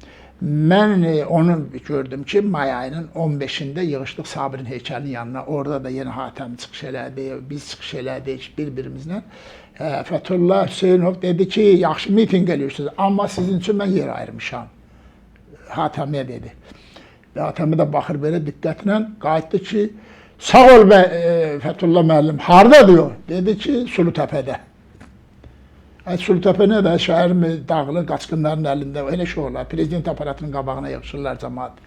Mən onu gördüm ki, may ayının 15-də yığışdıq Sabirin heykəlinin yanına. Orada da yenə Hatəmi çıxış elədi, biz çıxış elədik bir-birimizlə. Fəthullah Hüseynov dedi ki, yaxşı mitinq eləyirsiniz, amma sizin üçün mən yer ayırmışam. Hatəmiyə dedi. Hatəmi də baxır belə diqqətlə, qayıtdı ki, sağ ol bə Fəthullah müəllim, harada diyor? Dedi ki, Sulutəpədə. Sulutəpə nə də şəhərin dağlı qaçqınların əlində elə şey olar. Prezident aparatının qabağına yığışırlar cəmaat.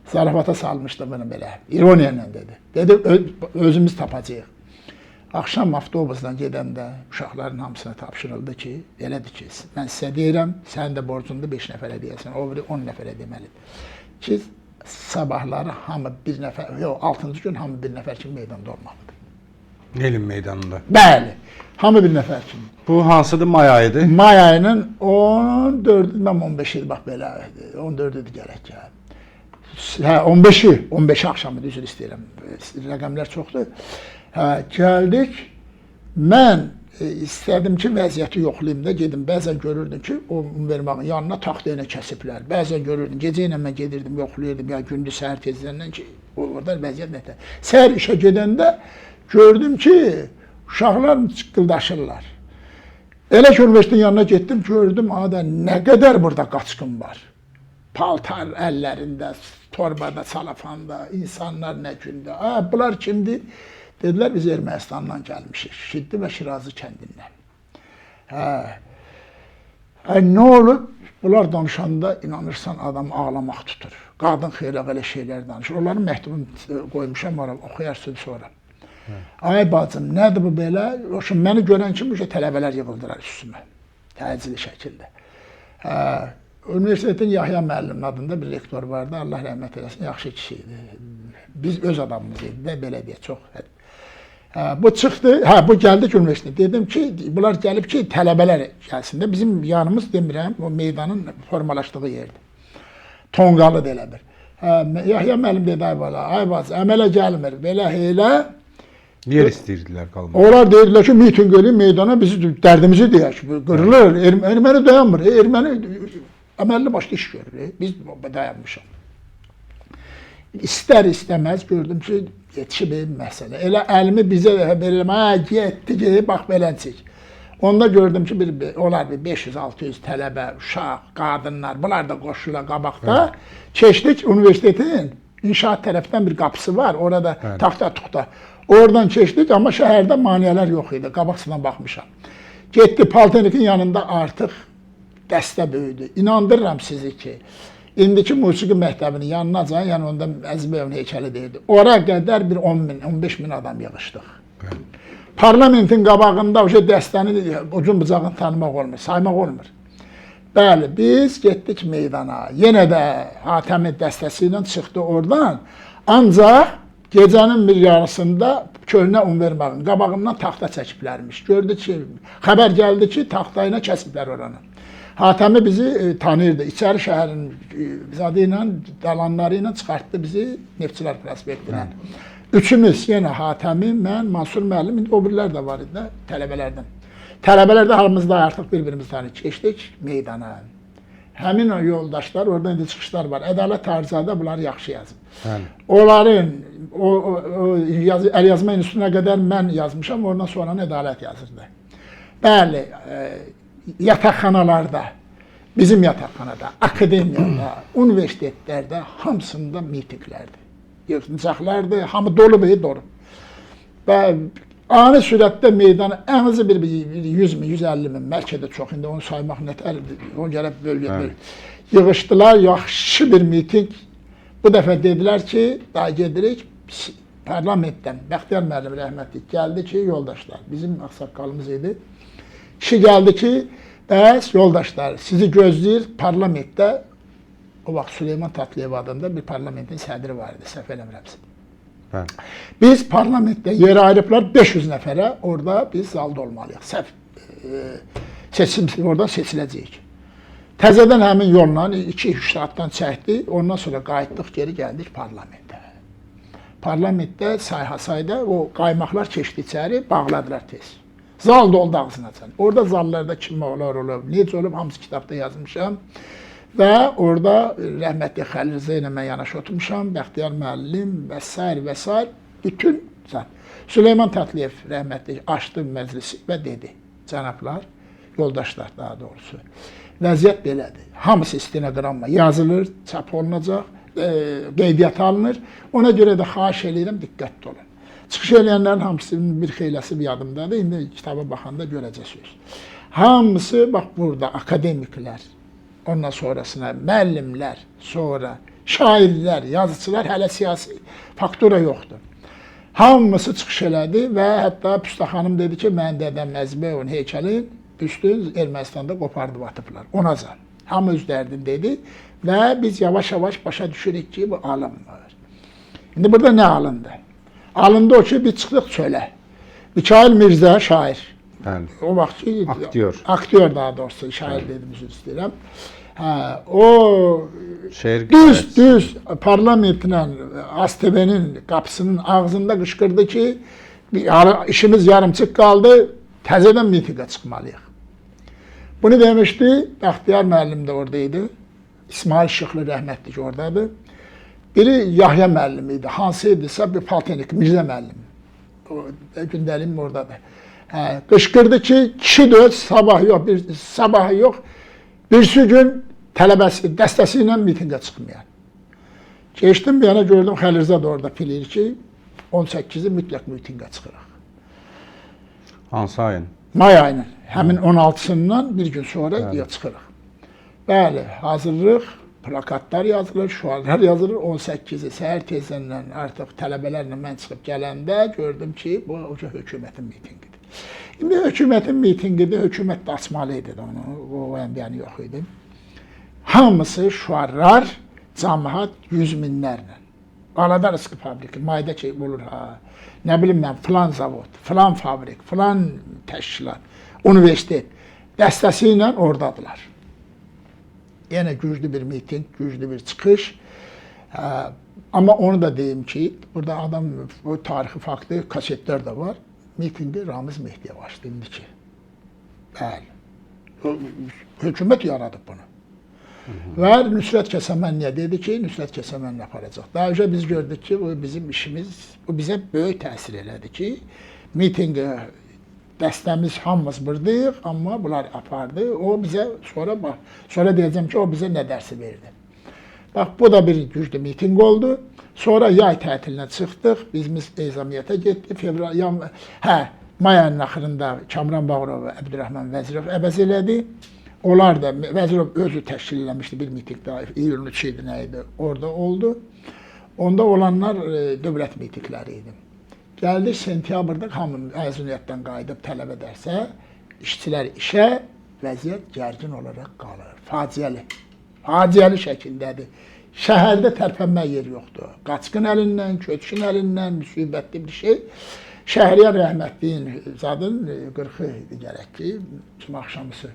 Zarafata salmışdı bunu belə. İroniya ilə dedi. Dedi özümüz tapacağıq. Axşam avtobusdan gedəndə uşaqların hamısına tapşırıldı ki, elədir ki, mən sizə deyirəm, sən də borcunda 5 nəfərə deyəsən, o biri 10 nəfərə deməlidir. Ki, sabahları hamı bir nəfər, yox, 6-cı gün hamı bir nəfər kimi meydanda olmalıdır. Elm meydanında. Bəli, hamı bir nəfər kimi. Bu hansıdır, may ayıdır? May ayının 14-ü, mən 15-i, bax belə, 14-üdür gərək ya. Hə, 15-i axşamı, üzr istəyirəm, rəqəmlər çoxdur. Hə, gəldik, mən istədim ki, vəziyyəti yoxlayım da gedim. Bəzən görürdüm ki, o vermağın yanına taxta ilə kəsiblər. Bəzən görürdüm, gecə ilə mən gedirdim, yoxlayırdım, ya gündüz səhər tezlərindən ki, orada vəziyyət nətər. Səhər işə gedəndə gördüm ki, uşaqlar çıqqıldaşırlar. Elə ki, universitetin yanına getdim, gördüm, nə qədər burada qaçqın var. Paltar əllərində, torbada, salafanda, insanlar nə gündə. Bunlar kimdir? Dedilər, biz Ermənistandan gəlmişik, Şiddi və Şirazı kəndindən. Nə olub? Bunlar danışanda inanırsan adam ağlamaq tutur. Qadın xeylə belə şeylər danışır. Onların məktubunu qoymuşam, oxuyarsın sonra. Ay bacım, nədir bu belə? Məni görən kimi tələbələr yığıldırar üstümə, təcili şəkildə. Universitetin Yahya müəllimin adında bir rektor vardı, Allah rəhmət eləsin, yaxşı kişi idi. Biz öz adamımız idi də, belə deyə çox. Bu çıxdı, bu gəldik universitetə. Dedim ki, bunlar gəlib ki, tələbələr gəlsin də. Bizim yanımız demirəm, o meydanın formalaşdığı yerdir. Tonqalı da elə bir. Yahya müəllim dedi, ay bacı, əmələ gəlmir, belə elə. Yer istəyirdilər qalmaq. Onlar deyirlər ki, miting eləyib meydana, biz dərdimizi deyək, qırılır, erməni dayanmır, erməni əməlli başlı iş görür, biz dayanmışam. İstər-istəməz gördüm ki, yetişib məsələ. Elə əlimi bizə verirəm, getdi, bax beləcək. Onda gördüm ki, onlar 500-600 tələbə, uşaq, qadınlar, bunlar da qoşurlar qabaqda. Keçdik universitetin inşaat tərəfdən bir qapısı var, orada taxta-tuxta. Oradan keçdik, amma şəhərdə maneələr yox idi, qabaqsına baxmışam. Getdi, Paltenikin yanında artıq dəstə böyüdü. İnandırıram sizi ki, indiki musiqi məktəbinin yanınacan, yəni onda Əziməyevin heykəli deyildi. Ora qədər bir 10 min, 15 min adam yığışdıq. Parlamentin qabağında dəstəni ucun bucağını tanımaq olmur, saymaq olmur. Bəli, biz getdik meydana. Yenə də Hatəmi dəstəsi ilə çıxdı oradan. Ancaq gecənin bir yarısında köhnə Univermağın qabağından taxta çəkiblərmiş. Gördü ki, xəbər gəldi ki, taxta ilə kəsiblər oranı. Hatəmi bizi tanıyırdı. İçəri şəhərin zadı ilə, dalanları ilə çıxartdı bizi Neftçilər prospektinə. Üçümüz, yenə Hatəmi, mən, Mansur müəllim, indi o birilər də var idi, tələbələrdən. Tələbələr də halımızda artıq bir-birimizi tanıyır. Keçdik meydana. Həmin o yoldaşlar, orada indi çıxışlar var. Ədalət Tarzada bunları yaxşı yazıb. Bəli. Onların əlyazma institutuna qədər mən yazmışam, ondan sonra Ədalət yazırdı. Bəli, yataqxanalarda, bizim yataqxanada, akademiyada, universitetlərdə hamısında mitinglərdir. Yığıncaqlardır, hamı dolu dolu. Və ani sürətdə meydana ən azı bir 100 min, 150 min, bəlkə də çox, indi onu saymaq nətər, onu gəlib bölgədə yığışdılar, yaxşı bir miting. Bu dəfə dedilər ki, daha gedirik, parlamentdən, Bəxtiyar müəllim rəhmətli gəldi ki, yoldaşlar, bizim ağsaqqalımız idi. Kişi gəldi ki, bəs yoldaşlar, sizi gözləyir parlamentdə, o vaxt Süleyman Tatlıyev adında bir parlamentin sədri var idi, səhv eləmirəmsə. Bəli. Biz parlamentdə yer ayırıblar 500 nəfərə, orada biz zalda olmalıyıq. Seçim orada seçiləcəyik. Təzədən həmin yolla 2-3 saatdan çəkdi, ondan sonra qayıtdıq, geri gəldik parlamentə. Parlamentdə sayda o qaymaqlar keçdi içəri, bağladılar tez. Zal doldu ağzına çən. Orada zallarda kim olub, necə olub, hamısı kitabda yazmışam. Və orada rəhmətli Xəlil Rza ilə mən yanaşı oturmuşam, Bəxtiyar müəllim və s. bütün Süleyman Tatlıyev rəhmətli açdı məclisi və dedi, cənablar, yoldaşlar daha doğrusu, vəziyyət belədir. Hamısı stenoqramma yazılır, çap olunacaq, qeydiyyat alınır. Ona görə də xahiş edirəm, diqqətli olun. Çıxış eləyənlərin hamısının bir xeyləsi bir yadımdadır, indi kitaba baxanda görəcəksiniz. Hamısı, bax burada, akademiklər, ondan sonrasına müəllimlər, sonra şairlər, yazıçılar, hələ siyasi faktura yoxdur. Hamısı çıxış elədi və hətta Püstə xanım dedi ki, mən dədəm Əzbəyevin heykəlin üstün Ermənistanda qopardıb atıblar. Onacan. Hamı öz dərdim dedi və biz yavaş-yavaş başa düşürük ki, bu alınmır. İndi burada nə alındı? Alındı o ki, biz çıxdıq çölə. Mikail Mirzə şair. Bəli. O vaxt ki, aktyor daha doğrusu, şair dedim, üzr istəyirəm. O düz parlamentlə ASTV-nin qapısının ağzında qışqırdı ki, işimiz yarımçıq qaldı, təzədən mitingə çıxmalıyıq. Bunu demişdi, Bəxtiyar müəllim də oradaydı, İsmail Şıxlı rəhmətli ki, oradadır. Biri Yahya müəllim idi, hansı idisə bir Paltenik, Mirzə müəllim. Gündəlim oradadır. Qışqırdı ki, kişi döz, sabahı yox, birisi gün tələbəsi, dəstəsi ilə mitingə çıxmayan. Geçdim bir yana gördüm, Xəlil Rza da orada pilir ki, 18-i mütləq mitingə çıxırıq. Hansı ayın? May ayının, həmin 16-sından bir gün sonra çıxırıq. Bəli, hazırlıq, plakatlar yazılır, şuarlar yazılır, 18-i səhər tezdən artıq tələbələrlə mən çıxıb gələndə gördüm ki, bu hökumətin mitingidir. İndi hökumətin mitingidir, hökumət də açmalı idi onu, o əmbiyanı yox idi. Hamısı şuarlar, cəmaət 100 minlərlə. Alada rızqı fabriki, mayda ki olur, nə bilim mən, filan zavod, filan fabrik, filan təşkilat, universitet dəstəsi ilə oradadılar. Yenə güclü bir miting, güclü bir çıxış. Amma onu da deyim ki, burada adam, o tarixi faktı, kasetlər də var. Mitingi Ramiz Mehdiyev açdı indiki. Bəli. Hökumət yaradıb bunu. Və Nüsrət Kəsəmənliyə dedi ki, Nüsrət Kəsəmənli aparacaq. Daha öncə biz gördük ki, bu bizim işimiz, bu bizə böyük təsir elədi ki, mitingi dəstəmiz hamımız buradayıq, amma bunlar apardı. O bizə sonra deyəcəm ki, o bizə nə dərsi verdi. Bax, bu da bir güclü miting oldu. Sonra yay tətilinə çıxdıq, biz ezamiyyətə getdik. May ayının axırında Kamran Bağırov və Əbdürrəhman Vəzirov əvəz elədi. Onlar da, Vəzirov özü təşkil eləmişdi bir mitingdə, iyulun 3 idi, nə idi, orada oldu. Onda olanlar dövlət mitingləri idi. Gəldik sentyabrda hamı məzuniyyətdən qayıdıb tələb edərsə, işçilər işə, vəziyyət gərgin olaraq qalır. Faciəli şəkildədir. Şəhərdə tərpənmə yeri yoxdur. Qaçqın əlindən, köçkün əlindən, müsibətli bir şey. Şəhriyə rəhmətliyin zadın 40-ı idi gərək ki, cümə axşamısı.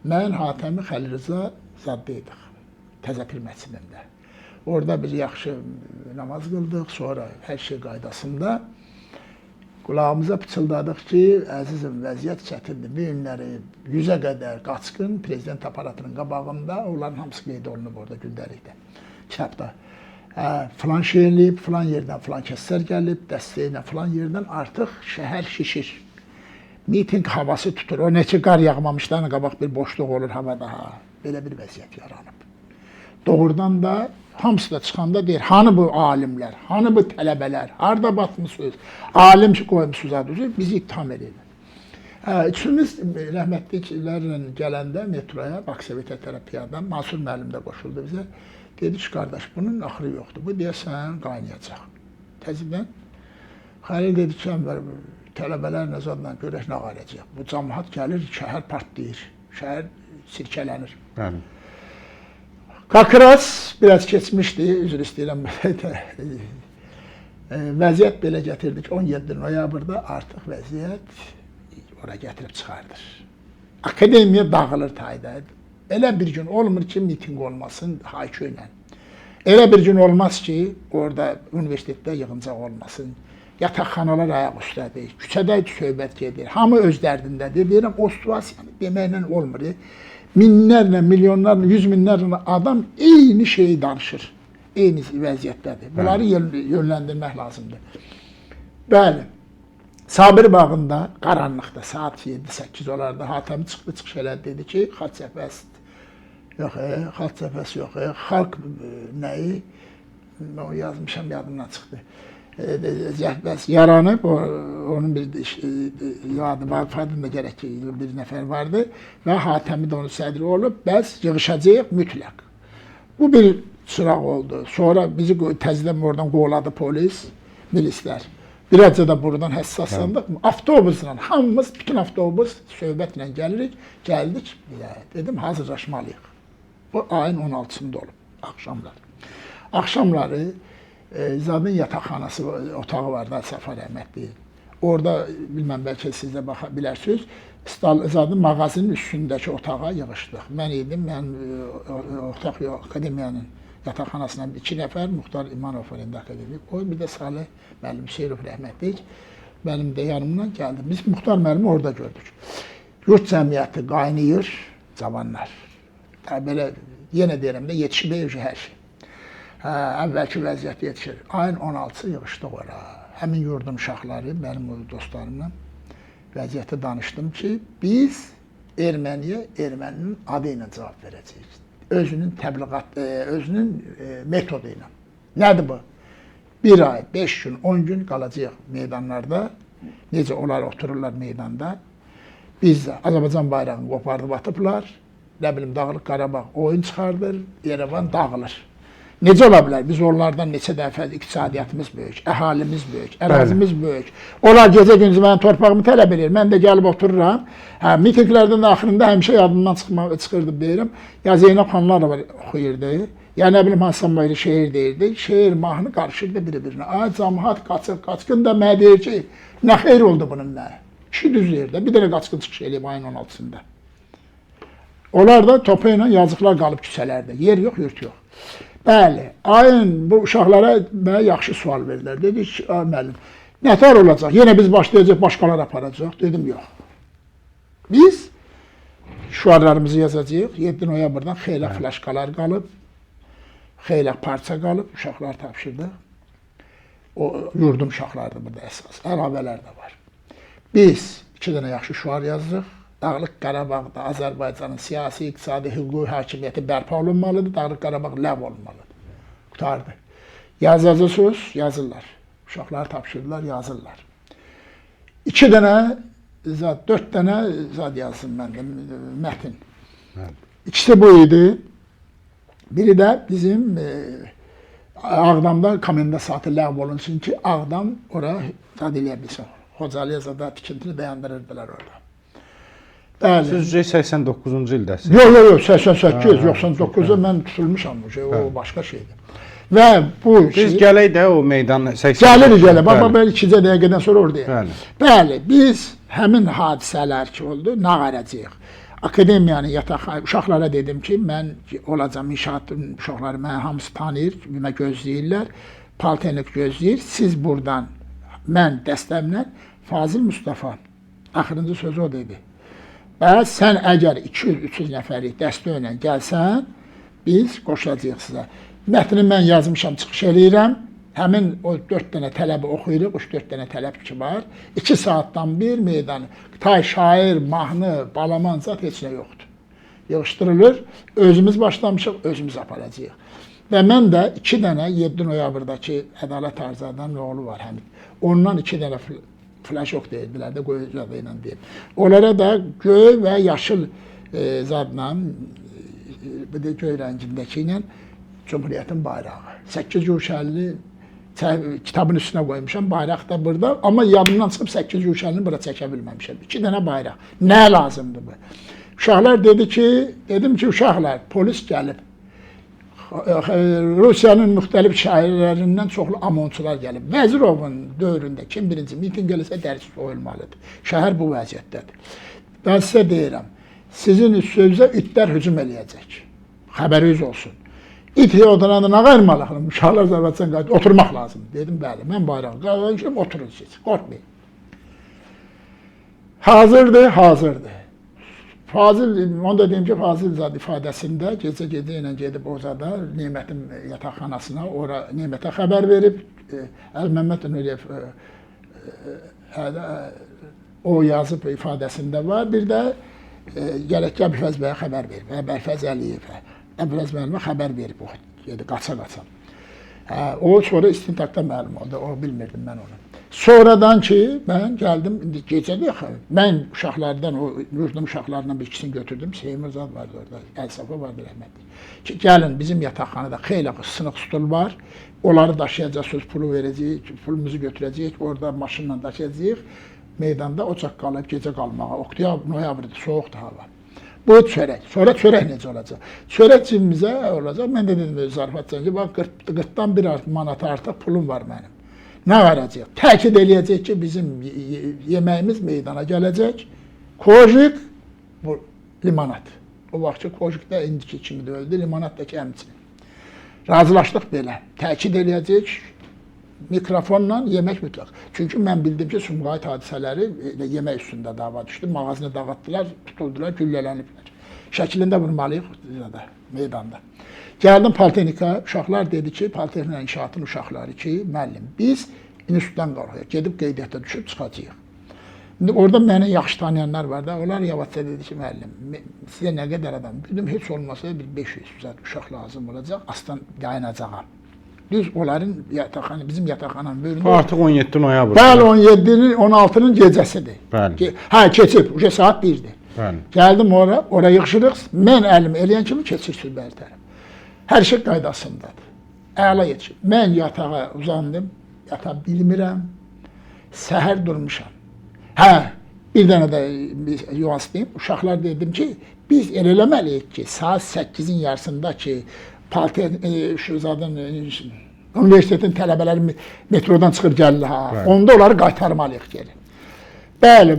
Mən Hatəmi Xəlil Rza zaddaydıq, Təzəpir məscidində. Orada bir yaxşı namaz qıldıq, sonra hər şey qaydasında. Qulağımıza pıçıldadıq ki, əzizim, vəziyyət çətindir. Bu günləri 100-ə qədər qaçqın prezident aparatının qabağında, onların hamısı qeyd olunub orada gündəlikdə, kitabda. Filan şey eləyib, filan yerdən filan kəslər gəlib, dəstəyinə filan yerdən artıq şəhər şişir. Miting havası tutur. O neçə qar yağmamışdan qabaq bir boşluq olur havada. Belə bir vəziyyət yaranıb. Doğrudan da hamısı da çıxanda deyir, hanı bu alimlər, hanı bu tələbələr, harada batmısınız, alim qoymuşsunuz adı, bizi ittiham edirlər. Üçümüz rəhmətliklərlə gələndə metroya, Baksovetə tərəf piyadan, Mansur müəllim də qoşuldu bizə. Dedi ki, qardaş, bunun axırı yoxdur, bu deyəsən qaynayacaq. Təzimdən, Xəlil dedi ki, tələbələrlə zadla görək nə qalacaq. Bu cəmaət gəlir, şəhər partlayır, şəhər sirkələnir. Bəli. Kakras biraz keçmişdi, üzr istəyirəm. Vəziyyət belə gətirdik, 17 noyabrda artıq vəziyyət ora gətirib çıxardır. Akademiya dağılır tayda. Elə bir gün olmur ki, miting olmasın haykü ilə. Elə bir gün olmaz ki, orada universitetdə yığıncaq olmasın. Yataqxanalar ayaq üstədir, küçədə söhbət gedir. Hamı öz dərdindədir. Deyirəm, o situasiyanı deməklə olmur. Minlərlə, milyonlarla, yüz minlərlə adam eyni şeyi danışır. Eyni vəziyyətdədir. Bunları yönləndirmək lazımdır. Bəli, Sabir bağında, qaranlıqda, saat 7-8 olardı, Hatəmi çıxdı, çıxış elədi, dedi ki, xalq cəbhəsidir. Yox, xalq cəbhəsi yox, xalq nəyi, o yazmışam, yadımdan çıxdı. Cəhbəs yaranıb, onun bir adı var, fadında gərək ki, bir nəfər vardı və Hatəmi də onun sədri olub, bəs yığışacaq mütləq. Bu bir sıraq oldu. Sonra bizi təzdən oradan qovladı polis, milislər. Birazca da buradan həssaslandıq. Avtobusla, hamımız, bütün avtobus söhbətlə gəlirik, gəldik, dedim, hazırlaşmalıyıq. Bu ayın 16-sında olub, axşamlar. Axşamları Zadın yataqxanası otağı var da, Səfa rəhmətli. Orada, bilməm, bəlkə siz də baxa bilərsiniz, Zadın mağazinin üstündəki otağa yığışdıq. Mən idim, mən ortaq akademiyanın yataqxanasından 2 nəfər, Muxtar İmanov var indi akademik, o bir də Salih müəllim Hüseyrov rəhmətlik, mənim də yanımdan gəldi. Biz Muxtar müəllimi orada gördük. Yurt cəmiyyəti qaynayır, cavanlar. Belə, yenə deyirəm də, yetişib hər şey. Əvvəlki vəziyyət yetişir. Ayın 16-sı yığışdıq ora. Həmin yurdun uşaqları, mənim o dostlarımla vəziyyəti danışdım ki, biz erməniyə erməninin adı ilə cavab verəcəyik. Özünün təbliğat, özünün metodu ilə. Nədir bu? 1 ay, 5 gün, 10 gün qalacaq meydanlarda. Necə onlar otururlar meydanda. Biz də Azərbaycan bayrağını qopardıb atıblar. Nə bilim, Dağlıq Qarabağ oyun çıxardır, Yerevan dağılır. Necə ola bilər? Biz onlardan neçə dəfə iqtisadiyyatımız böyük, əhalimiz böyük, ərazimiz böyük. Onlar gecə gündüz mənim torpağımı tələb edir. Mən də gəlib otururam. Mitinglərdən də axırında həmişə yadımdan çıxırdı deyirəm. Ya Zeynəb xanlar da oxuyurdu. Ya nə bilim Hasan Bayır şeir deyirdi. Şeir mahnı qarışırdı bir-birinə. Ay cəmaət qaçqın da mənə deyir ki, nə xeyir oldu bunun nə? İşi düzləyir də. Bir dənə qaçqın çıxış eləyib ayın 16-sında. Onlar da topu ilə yazıqlar qalıb küçələrdə. Yer yox, yurt yox. Bəli, ayın bu uşaqlara mənə yaxşı sual verdilər. Dedi ki, müəllim, nətər olacaq? Yenə biz başlayacaq, başqalar aparacaq. Dedim, yox. Biz şüarlarımızı yazacağıq. 7 noyabrdan xeylək flaşkalar qalıb, xeylək parça qalıb, uşaqlar tapşırdıq. O yurdum uşaqlardır burada əsas. Əlavələr də var. Biz 2 dənə yaxşı şüar yazdıq. Dağlıq Qarabağda Azərbaycanın siyasi, iqtisadi, hüquqi hakimiyyəti bərpa olunmalıdır. Dağlıq Qarabağ ləğv olunmalıdır. Qutardı. Yazacaqsınız, yazırlar. Uşaqlar tapşırdılar, yazırlar. 2 dənə, 4 dənə zad yazdım mən də, mətin. İkisi bu idi. Biri də bizim Ağdamda komenda saatı ləğv olunsun ki, Ağdam ora zad eləyə bilsin. Xocalıya zada tikintini dayandırırdılar orada. Sizcə 89-cu ildəsiniz? Yox, 88, 99-da mən tutulmuşam, o başqa şeydir. Və bu Biz gələk də o meydan 89. Gəlir, bax, 2 dəqiqədən sonra oradayıq. Bəli, biz həmin hadisələr ki oldu, nağaracağıq. Akademiyanın yataq, uşaqlara dedim ki, mən olacam, inşaatın uşaqları mənə hamısı tanıyır, mənə gözləyirlər, paltenik gözləyir, siz buradan, mən dəstəmlə Fazıl Mustafa axırıncı sözü o dedi. Və sən əgər 200-300 nəfərlik dəstə ilə gəlsən, biz qoşulacağıq sizə. Mətni mən yazmışam, çıxış eləyirəm. Həmin o 4 dənə tələbi oxuyuruq, 3-4 dənə tələbçi var. 2 saatdan bir meydan, tay, şair, mahnı, balaman zat heç nə yoxdur. Yığışdırılır, özümüz başlamışıq, özümüz aparacağıq. Və mən də 2 dənə 7 noyabrdakı Ədalət Arzadanın oğlu var həmin. Ondan 2 dənə flaşok deyirdilər də, qoy zadı ilə deyim. Onlara da göy və yaşıl zadla, bu da göy rəngindəki ilə Cumhuriyyətin bayrağı. 8 guşəli kitabın üstünə qoymuşam, bayraq da burada. Amma yadımdan çıxıb 8 guşəlini bura çəkə bilməmişəm. 2 dənə bayraq. Nə lazımdır bu? Uşaqlar dedi ki, dedim ki, uşaqlar, polis gəlib. Rusiyanın müxtəlif şəhərlərindən çoxlu amonçular gəlib. Vəzirovun dövründə kim birinci miting eləsə dərsi soyulmalıdır. Şəhər bu vəziyyətdədir. Ben sizə deyirəm, sizin üstünüzə itlər hücum eləyəcək. Xəbəriniz olsun. İt oturanı nə qayırmalıq? Uşaqlar zərbəçən qayıt, oturmaq lazım. Dedim, bəli, mən bayrağı qalmışım, oturun siz, qorxmayın. Hazırdır. Fazıl, onu da deyim ki, Fazıl zad ifadəsində gecə ilə gedib Ozada Nemətin yataqxanasına, ora Nemətə xəbər verib, Əl-Məmməd Nuriyev o yazıb ifadəsində var. Bir də gələk ki, Əbülfəz bəyə xəbər verib, Əbülfəz Əliyevə. Əbülfəz müəllimə xəbər verib o, qaça-qaça. O sonra istintaqda məlum oldu, o bilmirdim mən onu. Sonradan ki, mən gəldim, indi gecədə yaxın, mən uşaqlardan, o yurdum uşaqlarından bir ikisini götürdüm, Seymur Zad vardı orada, Əlsafa vardı rəhmətli. Ki, gəlin, bizim yataqxanada xeyli sınıq stul var, onları daşıyacaqsınız, pulu verəcəyik, pulumuzu götürəcəyik, orada maşınla daşıyacağıq, meydanda ocaq qalıb, gecə qalmağa, oktyabr, noyabrda, soğuqdur hava. Bu çörək. Sonra çörək necə olacaq? Çörək cibimizə olacaq. Mən də dedim, zarafatcan ki, bax, 40-dan bir manat artıq pulum var mənim. Nə verəcək? Təkid eləyəcək ki, bizim yeməyimiz meydana gələcək. Kojik, bu limonat. O vaxt ki, kojik də indiki kimi də öldü, limonat da ki, həmçinin. Razılaşdıq belə. Təkid eləyəcək, mikrofonla yemək mütləq. Çünki mən bildim ki, Sumqayıt hadisələri yemək üstündə dava düşdü. Mağazını dağıtdılar, tutuldular, güllələniblər. Şəklində vurmalıyıq meydanda. Gəldim Politexnika, uşaqlar dedi ki, Politexnika inşaatın uşaqları ki, müəllim, biz institutdan qalxıyıq, gedib qeydiyyata düşüb çıxacağıq. İndi orada məni yaxşı tanıyanlar var da, onlar yavaşca dedi ki, müəllim, sizə nə qədər adam? Bildim, heç olmasa bir 500 uşaq lazım olacaq, aslan dayanacağam. Düz onların yataqxana, bizim yataqxananın böyründə. Artıq 17 noyabr. Bəli, 17-nin, 16-nın gecəsidir. Bəli. Hə, keçib, uca saat 1-dir. Bəli. Gəldim oraya yığışırıq, mən əlimi eləyən kimi keçirsiniz bərtərəm. Hər şey qaydasındadır. Əla yetişib. Mən yatağa uzandım, yata bilmirəm, səhər durmuşam. Hə, bir dənə də yuvanslayayım, uşaqlar dedim ki, biz el eləməliyik ki, saat 8-in yarısında ki, universitetin tələbələri metrodan çıxır gəlirlər, onda onları qaytarmalıyıq gəlin. Bəli,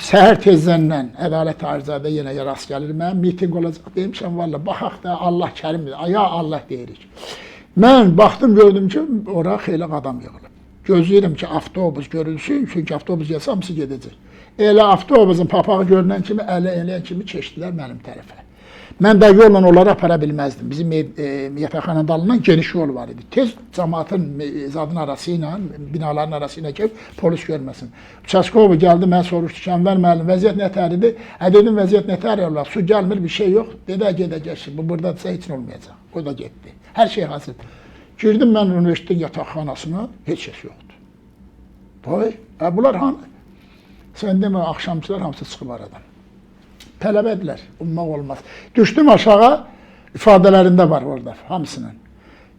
səhər tezdəndən Ədalət Arzadə yenə rast gəlir, mən miting olacaq demişəm, valla, baxaq da Allah kərimdir, ya Allah deyirik. Mən baxdım, gördüm ki, oraya xeyli adam yığılıb. Gözləyirəm ki, avtobus görülsün, çünki avtobus gəlsə, hamısı gedəcək. Elə avtobusun papağı görünən kimi, eləyən kimi keçdilər mənim tərəfə. Mən də yolla onları apara bilməzdim. Bizim yataqxananın dalından geniş yol var idi. Tez cəmaatın zadın arası ilə, binaların arası ilə ki, polis görməsin. Uçaskovu gəldi, mən soruşdu ki, Ənvər müəllim, vəziyyət nətəridir? Dedim, vəziyyət nətəri olar? Su gəlmir, bir şey yox. Gedəcək, bu buradadırsa heç nə olmayacaq. O da getdi. Hər şey hazırdır. Girdim mən universitetin yataqxanasına, heç şey yoxdur. Boy, bunlar hanı? Sən demə, axşamçılar hamısı çıxıb aradan. Tələbədilər, ummaq olmaz. Düşdüm aşağı, ifadələrində var orada, hamısının.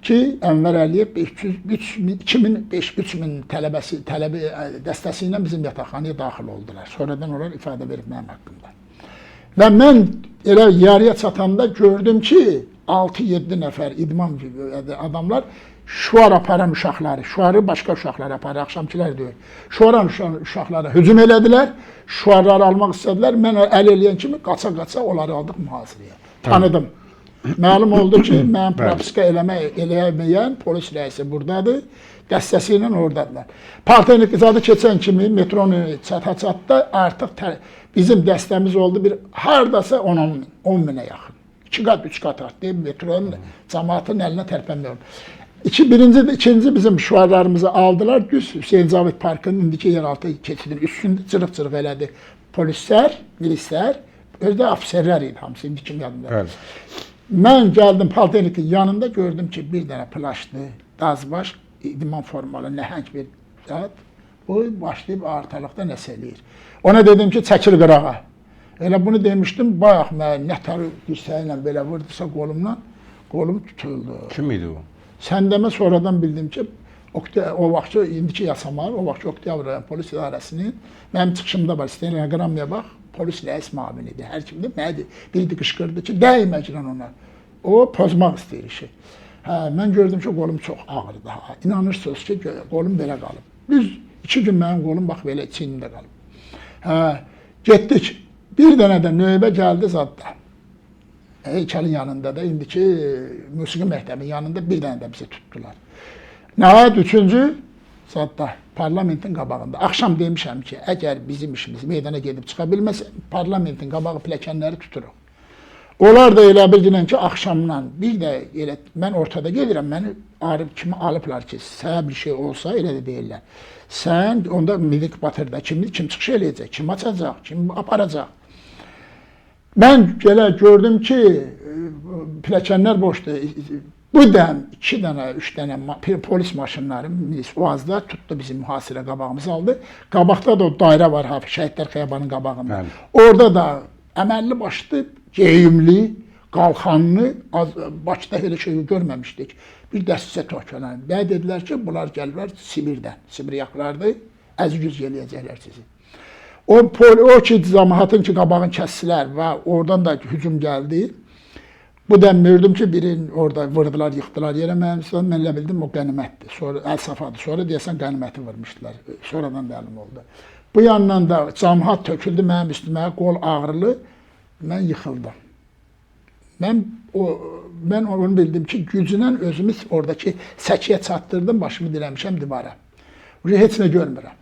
Ki, Ənvər Əliyev 3000 tələbi dəstəsi ilə bizim yataqxanaya daxil oldular. Sonradan onlar ifadə verib mənim haqqımda. Və mən elə yarıya çatanda gördüm ki, 6-7 nəfər idman adamlar şuar aparan uşaqları, şuarı başqa uşaqları aparır, axşamçılar deyil. Şuaran uşaqları hücum elədilər, şuarları almaq istədilər, mən əl eləyən kimi qaça-qaça onları aldıq mühasirəyə. Tanıdım. Məlum oldu ki, mən propiska eləməyən polis rəisi buradadır. dəstəsi ilə oradadılar. Polkovnik izadı keçən kimi metronu çata-çatda artıq bizim dəstəmiz oldu bir hardasa 10 minə yaxın. 2 qat, 3 qat artdı. Metronun cəmaatın əlinə tərpənmə oldu. İkinci bizim şüarlarımızı aldılar. Düz Hüseyin Cavid Parkının indiki yeraltı keçidinin üstündə cırıq-cırıq elədi. Polislər, milislər, özdə ofisərlər idi hamısı, indi kim yadımda. Bəli. Mən gəldim polkovnikin yanında gördüm ki, bir dənə plaşlı, dazbaş, idman formalı, nəhəng bir zat. O başlayıb ortalıqda nəsə eləyir. Ona dedim ki, çəkil qırağa. Elə bunu demişdim, bayaq mən nətər dirsəylə belə vurdusa qolumdan, qolum tutuldu. Kim idi o? Sən demə sonradan bildim ki, o vaxtki indiki yasamal, o vaxtki Oktyabr rayon polis idarəsinin mənim çıxışımda var, stenoqramya bax, polis rəis müavinidir. Hər kimdə mənim biri qışqırdı ki, dəyməclə ona. O pozmaq istəyir işi. Hə, mən gördüm ki, qolum çox ağrıdı. İnanırsınız ki, qolum belə qalıb. Düz 2 gün mənim qolum bax belə çiynimdə qalıb. Hə, getdik. Bir dənə də növbə gəldi zadda. Heykəlin yanında da, indiki musiqi məktəbinin yanında bir dənə də bizi tutdular. Nəhayət 3-cü zadda, parlamentin qabağında. Axşam demişəm ki, əgər bizim işimiz meydana gedib çıxa bilməsə, parlamentin qabağı pilləkənləri tuturuq. Onlar da elə bilginən ki, axşamdan bir də elə, mən ortada gedirəm, məni kimi alıblar ki, sənə bir şey olsa, elə də deyirlər. Sən, onda minik batırda kim çıxış eləyəcək, kim açacaq, kim aparacaq. Mən elə gördüm ki, pilləkənlər boşdur. Bu dəm 2 dənə, 3 dənə polis maşınları milis Oğazda tutdu bizim mühasirə qabağımızı aldı. Qabaqda da o dairə var, Şəhidlər Xiyabanının qabağında. Bəli. Orada da əməlli başlı, geyimli, qalxanlı, Bakıda elə şey görməmişdik. Bir dəstə tökülən. Və dedilər ki, bunlar gəlirlər Sibirdən, Sibiryaklardır, əzgüz eləyəcəklər sizi. O ki, cəmaatın ki, qabağını kəsdilər və oradan da hücum gəldi. Bu da gördüm ki, birini orada vurdular, yıxdılar yerə. Mən elə bildim, o qənimətdir. Sonra əl safadı. Sonra deyəsən qəniməti vurmuşdular. Sonradan məlum oldu. Bu yandan da cəmaat töküldü mənim üstümə, qol ağrılı. Mən yıxıldım. Mən onu bildim ki, gücünlə özümü oradakı səkiyə çatdırdım, başımı dirəmişəm divara. Heç nə görmürəm.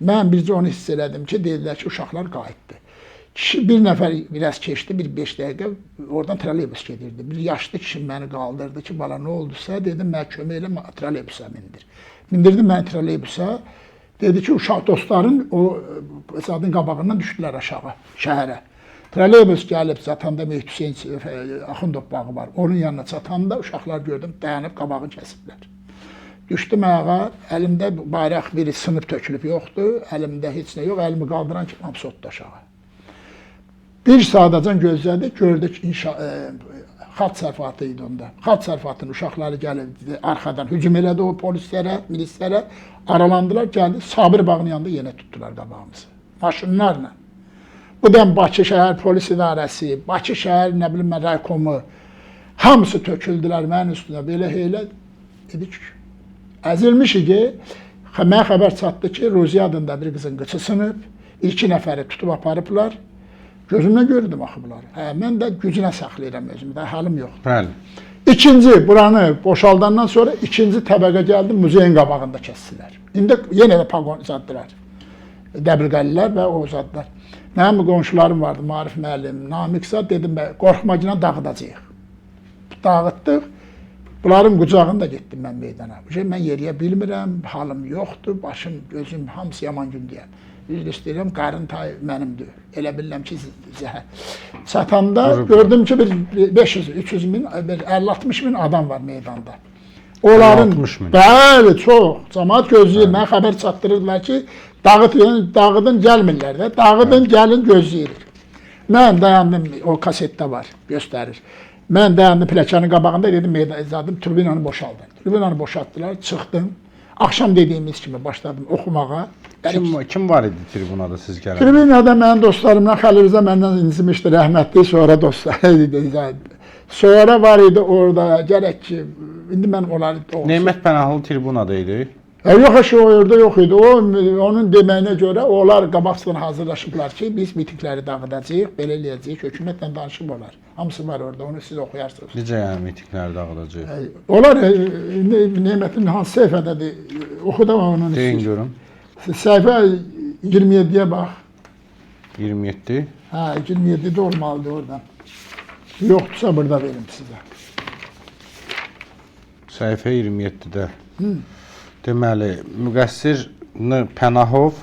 Mən bircə onu hiss elədim ki, deyirlər ki, uşaqlar qayıtdı. Kişi bir nəfər biraz keçdi, bir 5 dəqiqə oradan trolleybus gedirdi. Bir yaşlı kişi məni qaldırdı ki, bala nə oldusa, dedim, mənə kömək elə, trolleybusa mindir. Mindirdim məni trolleybusa, dedi ki, uşaq dostların o zadın qabağından düşdülər aşağı, şəhərə. Trolleybus gəlib, çatanda Mehdi Hüseyin Axundov bağı var, onun yanına çatanda uşaqlar gördüm, dayanıb qabağı kəsiblər. Düşdüm ayağa, əlimdə bayraq biri sınıb tökülüb yoxdur, əlimdə heç nə yox, əlimi qaldıran ki, hamısı otdu aşağı. Bir saatacan gözlədik, gördük xalq sərfatı idi onda. Xalq sərfatının uşaqları gəlib arxadan hücum elədi o polislərə, milislərə, aralandılar, gəldi, Sabir bağının yanında yenə tutdular qabağımızı, maşınlarla. Bu da Bakı şəhər polis idarəsi, Bakı şəhər, nə bilim, raykomu, hamısı töküldülər mənim üstünə, belə heylə dedik. Əzilmiş idi, mənə xəbər çatdı ki, Ruziya adında bir qızın qıçı sınıb, 2 nəfəri tutub aparıblar, gözümlə gördüm axı bunları. Mən də gücünə saxlayıram özümü, də halım yoxdur. Bəli. İkinci, buranı boşaldandan sonra ikinci təbəqə gəldi, muzeyin qabağında kəsdilər. İndi yenə də pagon uzatdılar, Dəbilqəlilər və o uzatdılar. Mənim qonşularım vardı, Marif müəllim, Namiqsa, dedim, qorxmacına dağıdacaq. Dağıtdıq. Bunların qucağında getdim mən meydana. Mən yeriyə bilmirəm, halım yoxdur, başım, gözüm, hamısı yaman gün deyəm. Üzr istəyirəm, qarın tayı mənimdir. Elə bilirəm ki, zəhər. Çatanda gördüm ki, bir 500-300 min, 50-60 min adam var meydanda. Onların, bəli, çox, cəmaat gözləyir. Mən xəbər çatdırırdılar ki, dağıdın, gəlmirlər də, dağıdın, gəlin, gözləyirik. Mən dayandım, o kasetdə var, göstərir. Mən dayandım pilləkənin qabağında, dedim, zadım, turbinanı boşaldım. Turbinanı boşaltdılar, çıxdım. Axşam dediyimiz kimi başladım oxumağa. Kim var idi tribunada siz gələn? Tribunada mənim dostlarımla, Xəlil Rza məndən incimişdi, rəhmətli, sonra dostlar idi. Sonra var idi orada, gərək ki, indi mən onları... Neymət Pənahlı tribunada idi? Yox, aşı orada yox idi. Onun deməyinə görə onlar qabaqcadan hazırlaşıblar ki, biz mitingləri dağıdacağıq, belə eləyəcəyik, hökumətlə danışıb olar. Hamısı var orada, onu siz oxuyarsınız. Necə yəni mitingləri dağıdacaq? Onlar Nemətin hansı səhifədədir? Oxu da onun. Deyin görüm. Səhifə 27-yə bax. 27. Hə, 27-də olmalıdır oradan. Yoxdursa burada verim sizə. Səhifə 27-də. Deməli, Müqəssir Pənahov,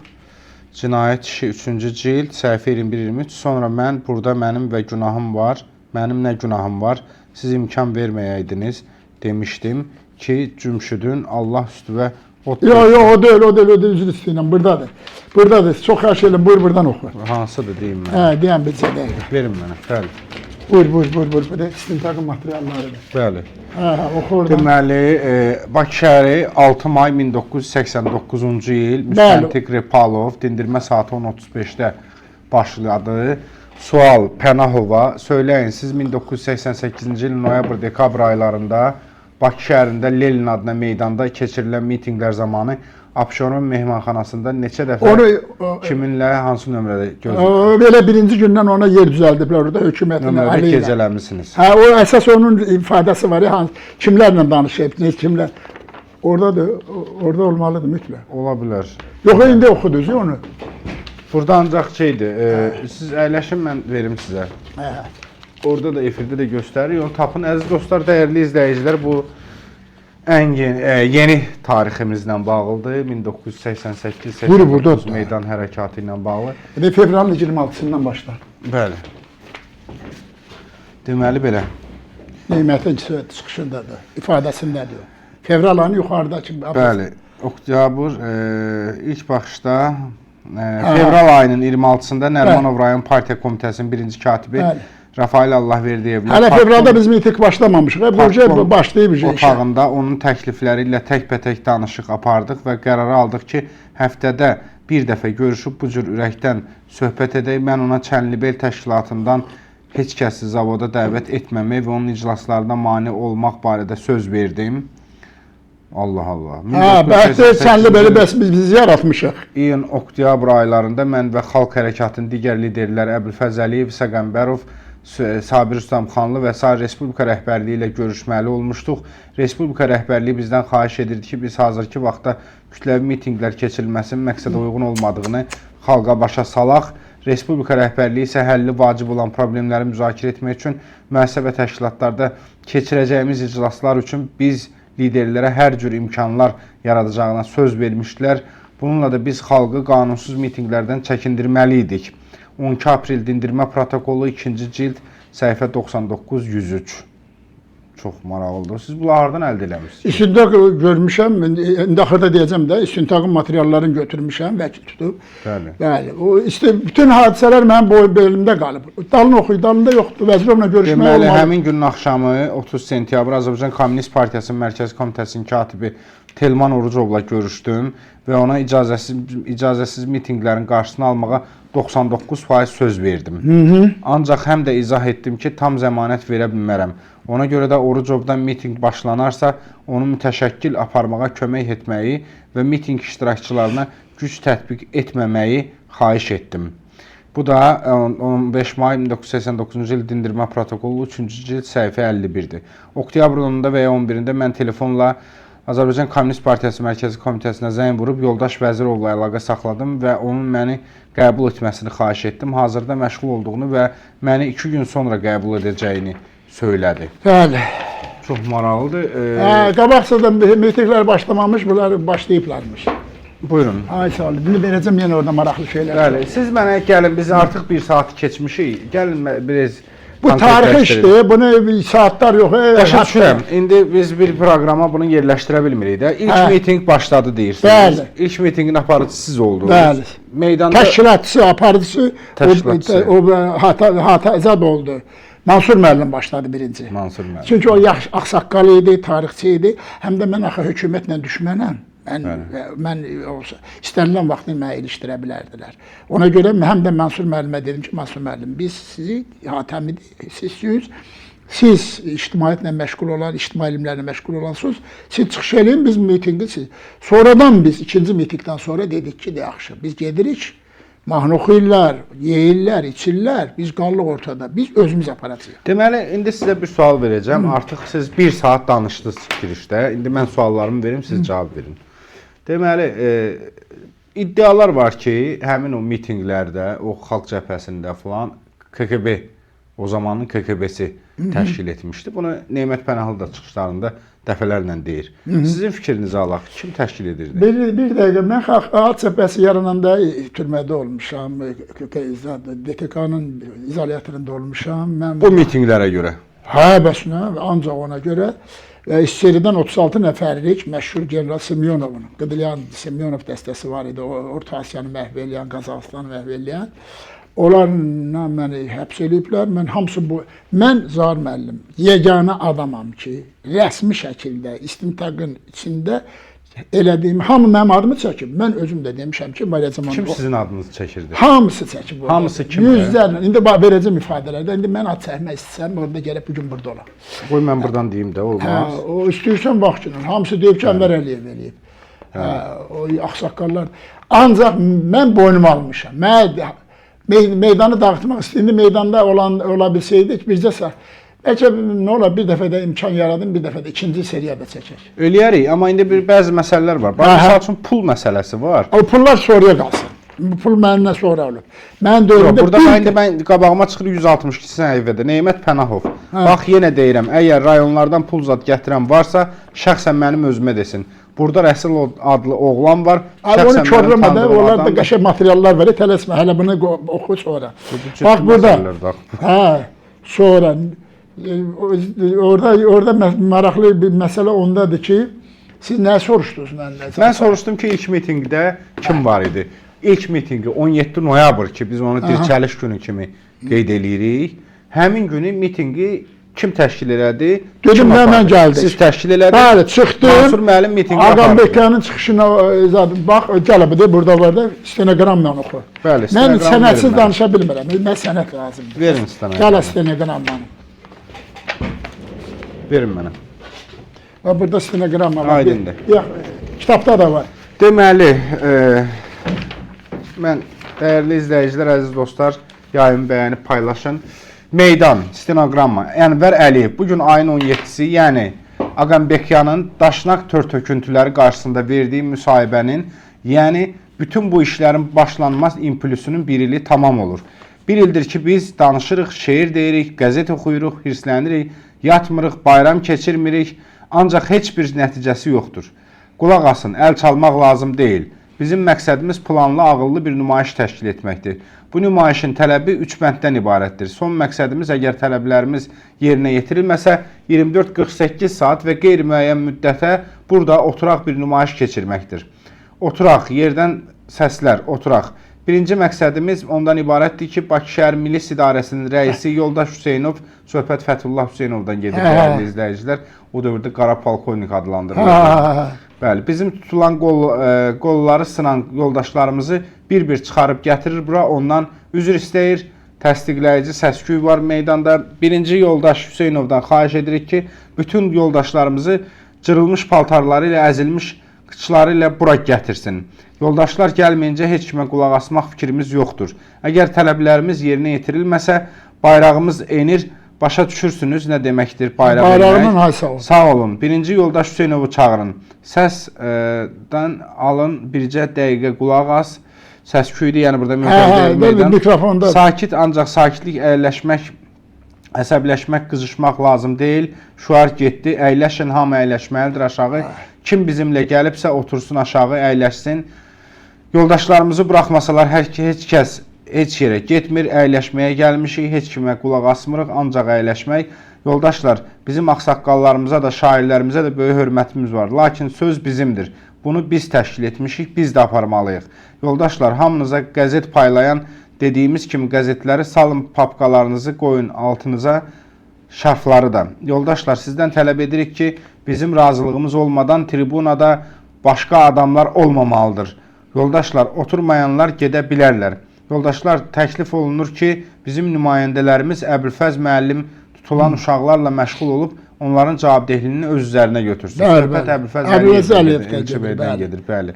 Cinayət işi 3-cü cild, səhifə 21-23. Sonra mən, burada mənim və günahım var. Mənim nə günahım var? Siz imkan verməyəydiniz demişdim ki, Cümşüdün Allah üstüvə Yox, o deyil, üzr istəyirəm, buradadır. Buradadır, çox xahiş edirəm, buyur buradan oxu. Hansıdır deyim mən? Hə, deyəm bir dəqiqə. Verin mənə, bəli. Buyur, burada istintaqın materiallarıdır. Bəli. Hə, oxu oradan. Deməli, Bakı şəhəri 6 may 1989-cu il Müstəntiq Repalov dindirmə saatı 10:35-də başladı. Sual Pənahova, söyləyin, siz 1988-ci ilin noyabr-dekabr aylarında Bakı şəhərində Lenin adına meydanda keçirilən mitinqlər zamanı Abşeron mehmanxanasında neçə dəfə kiminlə, hansı nömrədə gözləyir? Belə birinci gündən ona yer düzəldiblər orada hökumətin Nömrədə əli ilə. gecələmisiniz. Hə, o əsas onun ifadəsi var ya, kimlərlə danışıb, kimlər. Orada olmalıdır mütləq. Ola bilər. Yox, indi oxudunuz onu. Burada ancaq şeydir, siz əyləşin, mən verim sizə. Hə. Orada da efirdə də göstərir. Onu tapın. Əziz dostlar, dəyərli izləyicilər, bu ən yeni tariximizlə bağlıdır. 1988-89 meydan hərəkatı ilə bağlı. Fevralın 26-sından başlar. Bəli. Deməli belə. Nemətin çıxışındadır, ifadəsindədir. Fevral ayının yuxarıdakı. Bəli. Oktyabr ilk baxışda fevral ayının 26-sında Nərimanov rayon partiya komitəsinin birinci katibi Rafael Allahverdiyevlə hələ fevralda biz miting başlamamışıq. Bu başlayıb işə. Otağında onun təklifləri ilə təkbətək danışıq apardıq və qərarı aldıq ki, həftədə bir dəfə görüşüb bu cür ürəkdən söhbət edək. Mən ona Çənlibel təşkilatından heç kəsi zavoda dəvət etməmək və onun iclaslarına mane olmaq barədə söz verdim. Allah Allah. Bəlkə Çənlibeli bəs biz yaratmışıq. İyun, oktyabr aylarında mən və Xalq Hərəkatının digər liderləri Əbülfəz Əliyev, İsa Qəmbərov, Sabir Rüstəmxanlı və sair Respublika rəhbərliyi ilə görüşməli olmuşduq. Respublika rəhbərliyi bizdən xahiş edirdi ki, biz hazırki vaxtda kütləvi mitinqlər keçirilməsinin məqsədə uyğun olmadığını xalqa başa salaq. Respublika rəhbərliyi isə həlli vacib olan problemləri müzakirə etmək üçün müəssisə və təşkilatlarda keçirəcəyimiz iclaslar üçün biz liderlərə hər cür imkanlar yaradacağına söz vermişdilər. Bununla da biz xalqı qanunsuz mitinqlərdən çəkindirməli idik. 12 aprel dindirmə protokolu 2-ci cild səhifə 99-103. Çox maraqlıdır. Siz bunları hardan əldə eləmişsiniz? İstintaq görmüşəm, indi axırda deyəcəm də, istintaqın materiallarını götürmüşəm, vəkil tutub. Bəli. Bəli. Bütün hadisələr mənim belimdə qalıb. Dalını oxuyur, dalında yoxdur. Vəzirovla görüşmək olmalı. Deməli, həmin günün axşamı 30 sentyabr Azərbaycan Kommunist Partiyasının Mərkəzi Komitəsinin katibi Telman Orucovla görüşdüm və ona icazəsiz mitinqlərin qarşısını almağa 99% söz verdim. Ancaq həm də izah etdim ki, tam zəmanət verə bilmərəm. Ona görə də Orucovdan mitinq başlanarsa, onu mütəşəkkil aparmağa kömək etməyi və mitinq iştirakçılarına güc tətbiq etməməyi xahiş etdim. Bu da 15 may 1989-cu il dindirmə protokolu 3-cü cild səhifə 51-dir. Oktyabr 10-da və ya 11-də mən telefonla Azərbaycan Kommunist Partiyası Mərkəzi Komitəsinə zəng vurub yoldaş Vəzirovla əlaqə saxladım və onun məni qəbul etməsini xahiş etdim. Hazırda məşğul olduğunu və məni 2 gün sonra qəbul edəcəyini söylədi. Bəli. Çox maraqlıdır. Qabaqcadan mitinglər başlamamış, bunlar başlayıblarmış. Buyurun. Ay sağ olun. İndi verəcəm yenə orada maraqlı şeylər. Bəli. Siz mənə gəlin, biz artıq 1 saat keçmişik. Gəlin biraz bu tarixi işdir, bunu saatlar yox. Başa düşürəm. İndi biz bir proqrama bunu yerləşdirə bilmirik də. İlk miting başladı deyirsiniz. Bəli. İlk mitingin aparıcısı siz oldunuz. Bəli. Meydanda təşkilatçısı, aparıcısı o Hatazad oldu. Mansur müəllim başladı birinci. Mansur müəllim. Çünki o ağsaqqal idi, tarixçi idi. Həm də mən axı hökumətlə düşmənəm. Mən istənilən vaxtı mənə ilişdirə bilərdilər. Ona görə həm də Mansur müəllimə dedim ki, Mansur müəllim, biz sizi Hatəmidir, siz Siz ictimaiyyətlə məşğul olan, ictimai elmlərlə məşğul olansınız. Siz çıxış eləyin, biz mitinqi siz. Sonradan biz ikinci mitinqdən sonra dedik ki, yaxşı, biz gedirik. Mahnı oxuyurlar, yeyirlər, içirlər. Biz qallıq ortada. Biz özümüz aparacağıq. Deməli, indi sizə bir sual verəcəm. Artıq siz 1 saat danışdınız girişdə. İndi mən suallarımı verim, siz cavab verin. Deməli, iddialar var ki, həmin o mitinqlərdə, o xalq cəbhəsində falan KKB, o zamanın KKB-si təşkil etmişdi. Bunu Nemət Pənahlı da çıxışlarında dəfələrlə deyir. Sizin fikrinizi alaq. Kim təşkil edirdi? Bir dəqiqə, mən xalq cəbhəsi yarananda türmədə olmuşam. DTK-nın izolyatorunda olmuşam. Bu mitinqlərə görə? Hə, bəs nə? Ancaq ona görə İçəridən 36 nəfərlik məşhur general Semyonovun, Qıdılyan Semyonov dəstəsi var idi. Orta Asiyanı məhv eləyən, Qazaxıstanı məhv eləyən. Onlarla məni həbs ediblər. Mən Zahir müəllim, yeganə adamam ki, rəsmi şəkildə istintaqın içində elədiyim, hamı mənim adımı çəkib. Mən özüm də demişəm ki, kim sizin adınızı çəkirdi? Hamısı çəkib. Hamısı kim? Yüzlərlə. İndi verəcəm ifadələrdə. İndi mən ad çəkmək istəsəm, orada gəlib bugün burada olam. Qoy mən buradan deyim də, olmaz. O istəyirsən vaxtının. Hamısı deyib ki, Ənvər Əliyev eləyib. O ağsaqqallar. Ancaq mən boynuma almışam. Meydanı dağıtmaq istəyindi. Meydanda ola bilsəydik, bircə bəlkə nə olar, bir dəfə də imkan yaradım, bir dəfə də ikinci seriyada çəkək. Eləyərik, amma indi bəzi məsələlər var. Məsəl üçün pul məsələsi var. O pullar sonraya qalsın. Bu pul məndən sonra olub. Mən dövrümdə... Burada mən qabağıma çıxır 162 səhifədə. Neymət Pənahov. Bax, yenə deyirəm, əgər rayonlardan pul zat gətirən varsa, şəxsən mənim özümə desin. Burada Rəsul adlı oğlan var. Onu körləmədə, onlar da qəşəng materiallar var. Tələsmə, hələ bunu oxu sonra. Bax, burada. Sonra... Orada maraqlı bir məsələ ondadır ki, siz nə soruşdunuz məndən? Mən soruşdum ki, ilk mitinqdə kim var idi? İlk mitinqi 17 noyabr ki, biz onu dirçəliş günü kimi qeyd eləyirik. Həmin günü mitinqi kim təşkil elədi? Dedim, mən gəldim. Siz təşkil elədiniz? Bəli, çıxdım. Mansur müəllim mitinqi apardı. Ağam Bekkanın çıxışına, bax, gəlib, burada var da, stenoqramla oxu. Bəli, mən sənədsiz danışa bilmirəm, mən sənət lazımdır. Verin stenoqramı. Gələ stenoqramla. Verin mənə. Burada stenoqramma var. Aydındır. Kitabda da var. Deməli, mən dəyərli izləyicilər, əziz dostlar, yayımı bəyənib paylaşın. Meydan, stenoqramma, Ənvər Əliyev, bugün ayın 17-si, yəni Ağam Bekyanın Daşnaq tör-töküntüləri qarşısında verdiyi müsahibənin, yəni bütün bu işlərin başlanmaz impulsunun bir ili tamam olur. Bir ildir ki, biz danışırıq, şeir deyirik, qəzet oxuyuruq, hirslənirik, yatmırıq, bayram keçirmirik, ancaq heç bir nəticəsi yoxdur. Qulaq asın, əl çalmaq lazım deyil. Bizim məqsədimiz planlı, ağıllı bir nümayiş təşkil etməkdir. Bu nümayişin tələbi 3 bənddən ibarətdir. Son məqsədimiz, əgər tələblərimiz yerinə yetirilməsə, 24-48 saat və qeyri-müəyyən müddətə burada oturaq bir nümayiş keçirməkdir. Oturaq, yerdən səslər, oturaq. Birinci məqsədimiz ondan ibarətdir ki, Bakı Şəhər Milis İdarəsinin rəisi Yoldaş Hüseynov, söhbət Fəthullah Hüseynovdan gedir, dəyərli izləyicilər. O dövrdə qara polkovnik adlandırılır. Bəli, bizim tutulan qolları sınan yoldaşlarımızı bir-bir çıxarıb gətirir bura, ondan üzr istəyir, təsdiqləyici səs-küy var meydanda. Birinci yoldaş Hüseynovdan xahiş edirik ki, bütün yoldaşlarımızı cırılmış paltarları ilə, əzilmiş qıçları ilə bura gətirsin. Yoldaşlar gəlməyincə heç kimə qulaq asmaq fikrimiz yoxdur. Əgər tələblərimiz yerinə yetirilməsə, bayrağımız enir, başa düşürsünüz nə deməkdir bayraq enmək. Bayrağının hay sağ olun. Sağ olun. Birinci yoldaş Hüseynovu çağırın. Səsdən alın, bircə dəqiqə qulaq as. Səs-küydür, yəni burada meydan. Mikrofonda. Sakit, ancaq sakitlik, əyləşmək, əsəbləşmək, qızışmaq lazım deyil. Şüar getdi, əyləşin, hamı əyləşməlidir aşağı. Kim bizimlə gəlibsə otursun aşağı, əyləşsin. Yoldaşlarımızı buraxmasalar heç kəs heç yerə getmir, əyləşməyə gəlmişik, heç kimə qulaq asmırıq, ancaq əyləşmək. Yoldaşlar, bizim ağsaqqallarımıza da, şairlərimizə də böyük hörmətimiz var. Lakin söz bizimdir. Bunu biz təşkil etmişik, biz də aparmalıyıq. Yoldaşlar, hamınıza qəzet paylayan dediyimiz kimi qəzetləri salın, papqalarınızı qoyun altınıza, şarfları da. Yoldaşlar, sizdən tələb edirik ki, bizim razılığımız olmadan tribunada başqa adamlar olmamalıdır. Yoldaşlar, oturmayanlar gedə bilərlər. Yoldaşlar, təklif olunur ki, bizim nümayəndələrimiz Əbülfəz müəllim tutulan uşaqlarla məşğul olub onların cavabdehliyini öz üzərinə götürsün. Bəli, Söhbət bəli. Əbülfəz Əbülfəz Əliyevdən Əliyevdən İlçəbəydən gedir, gedir, bəli.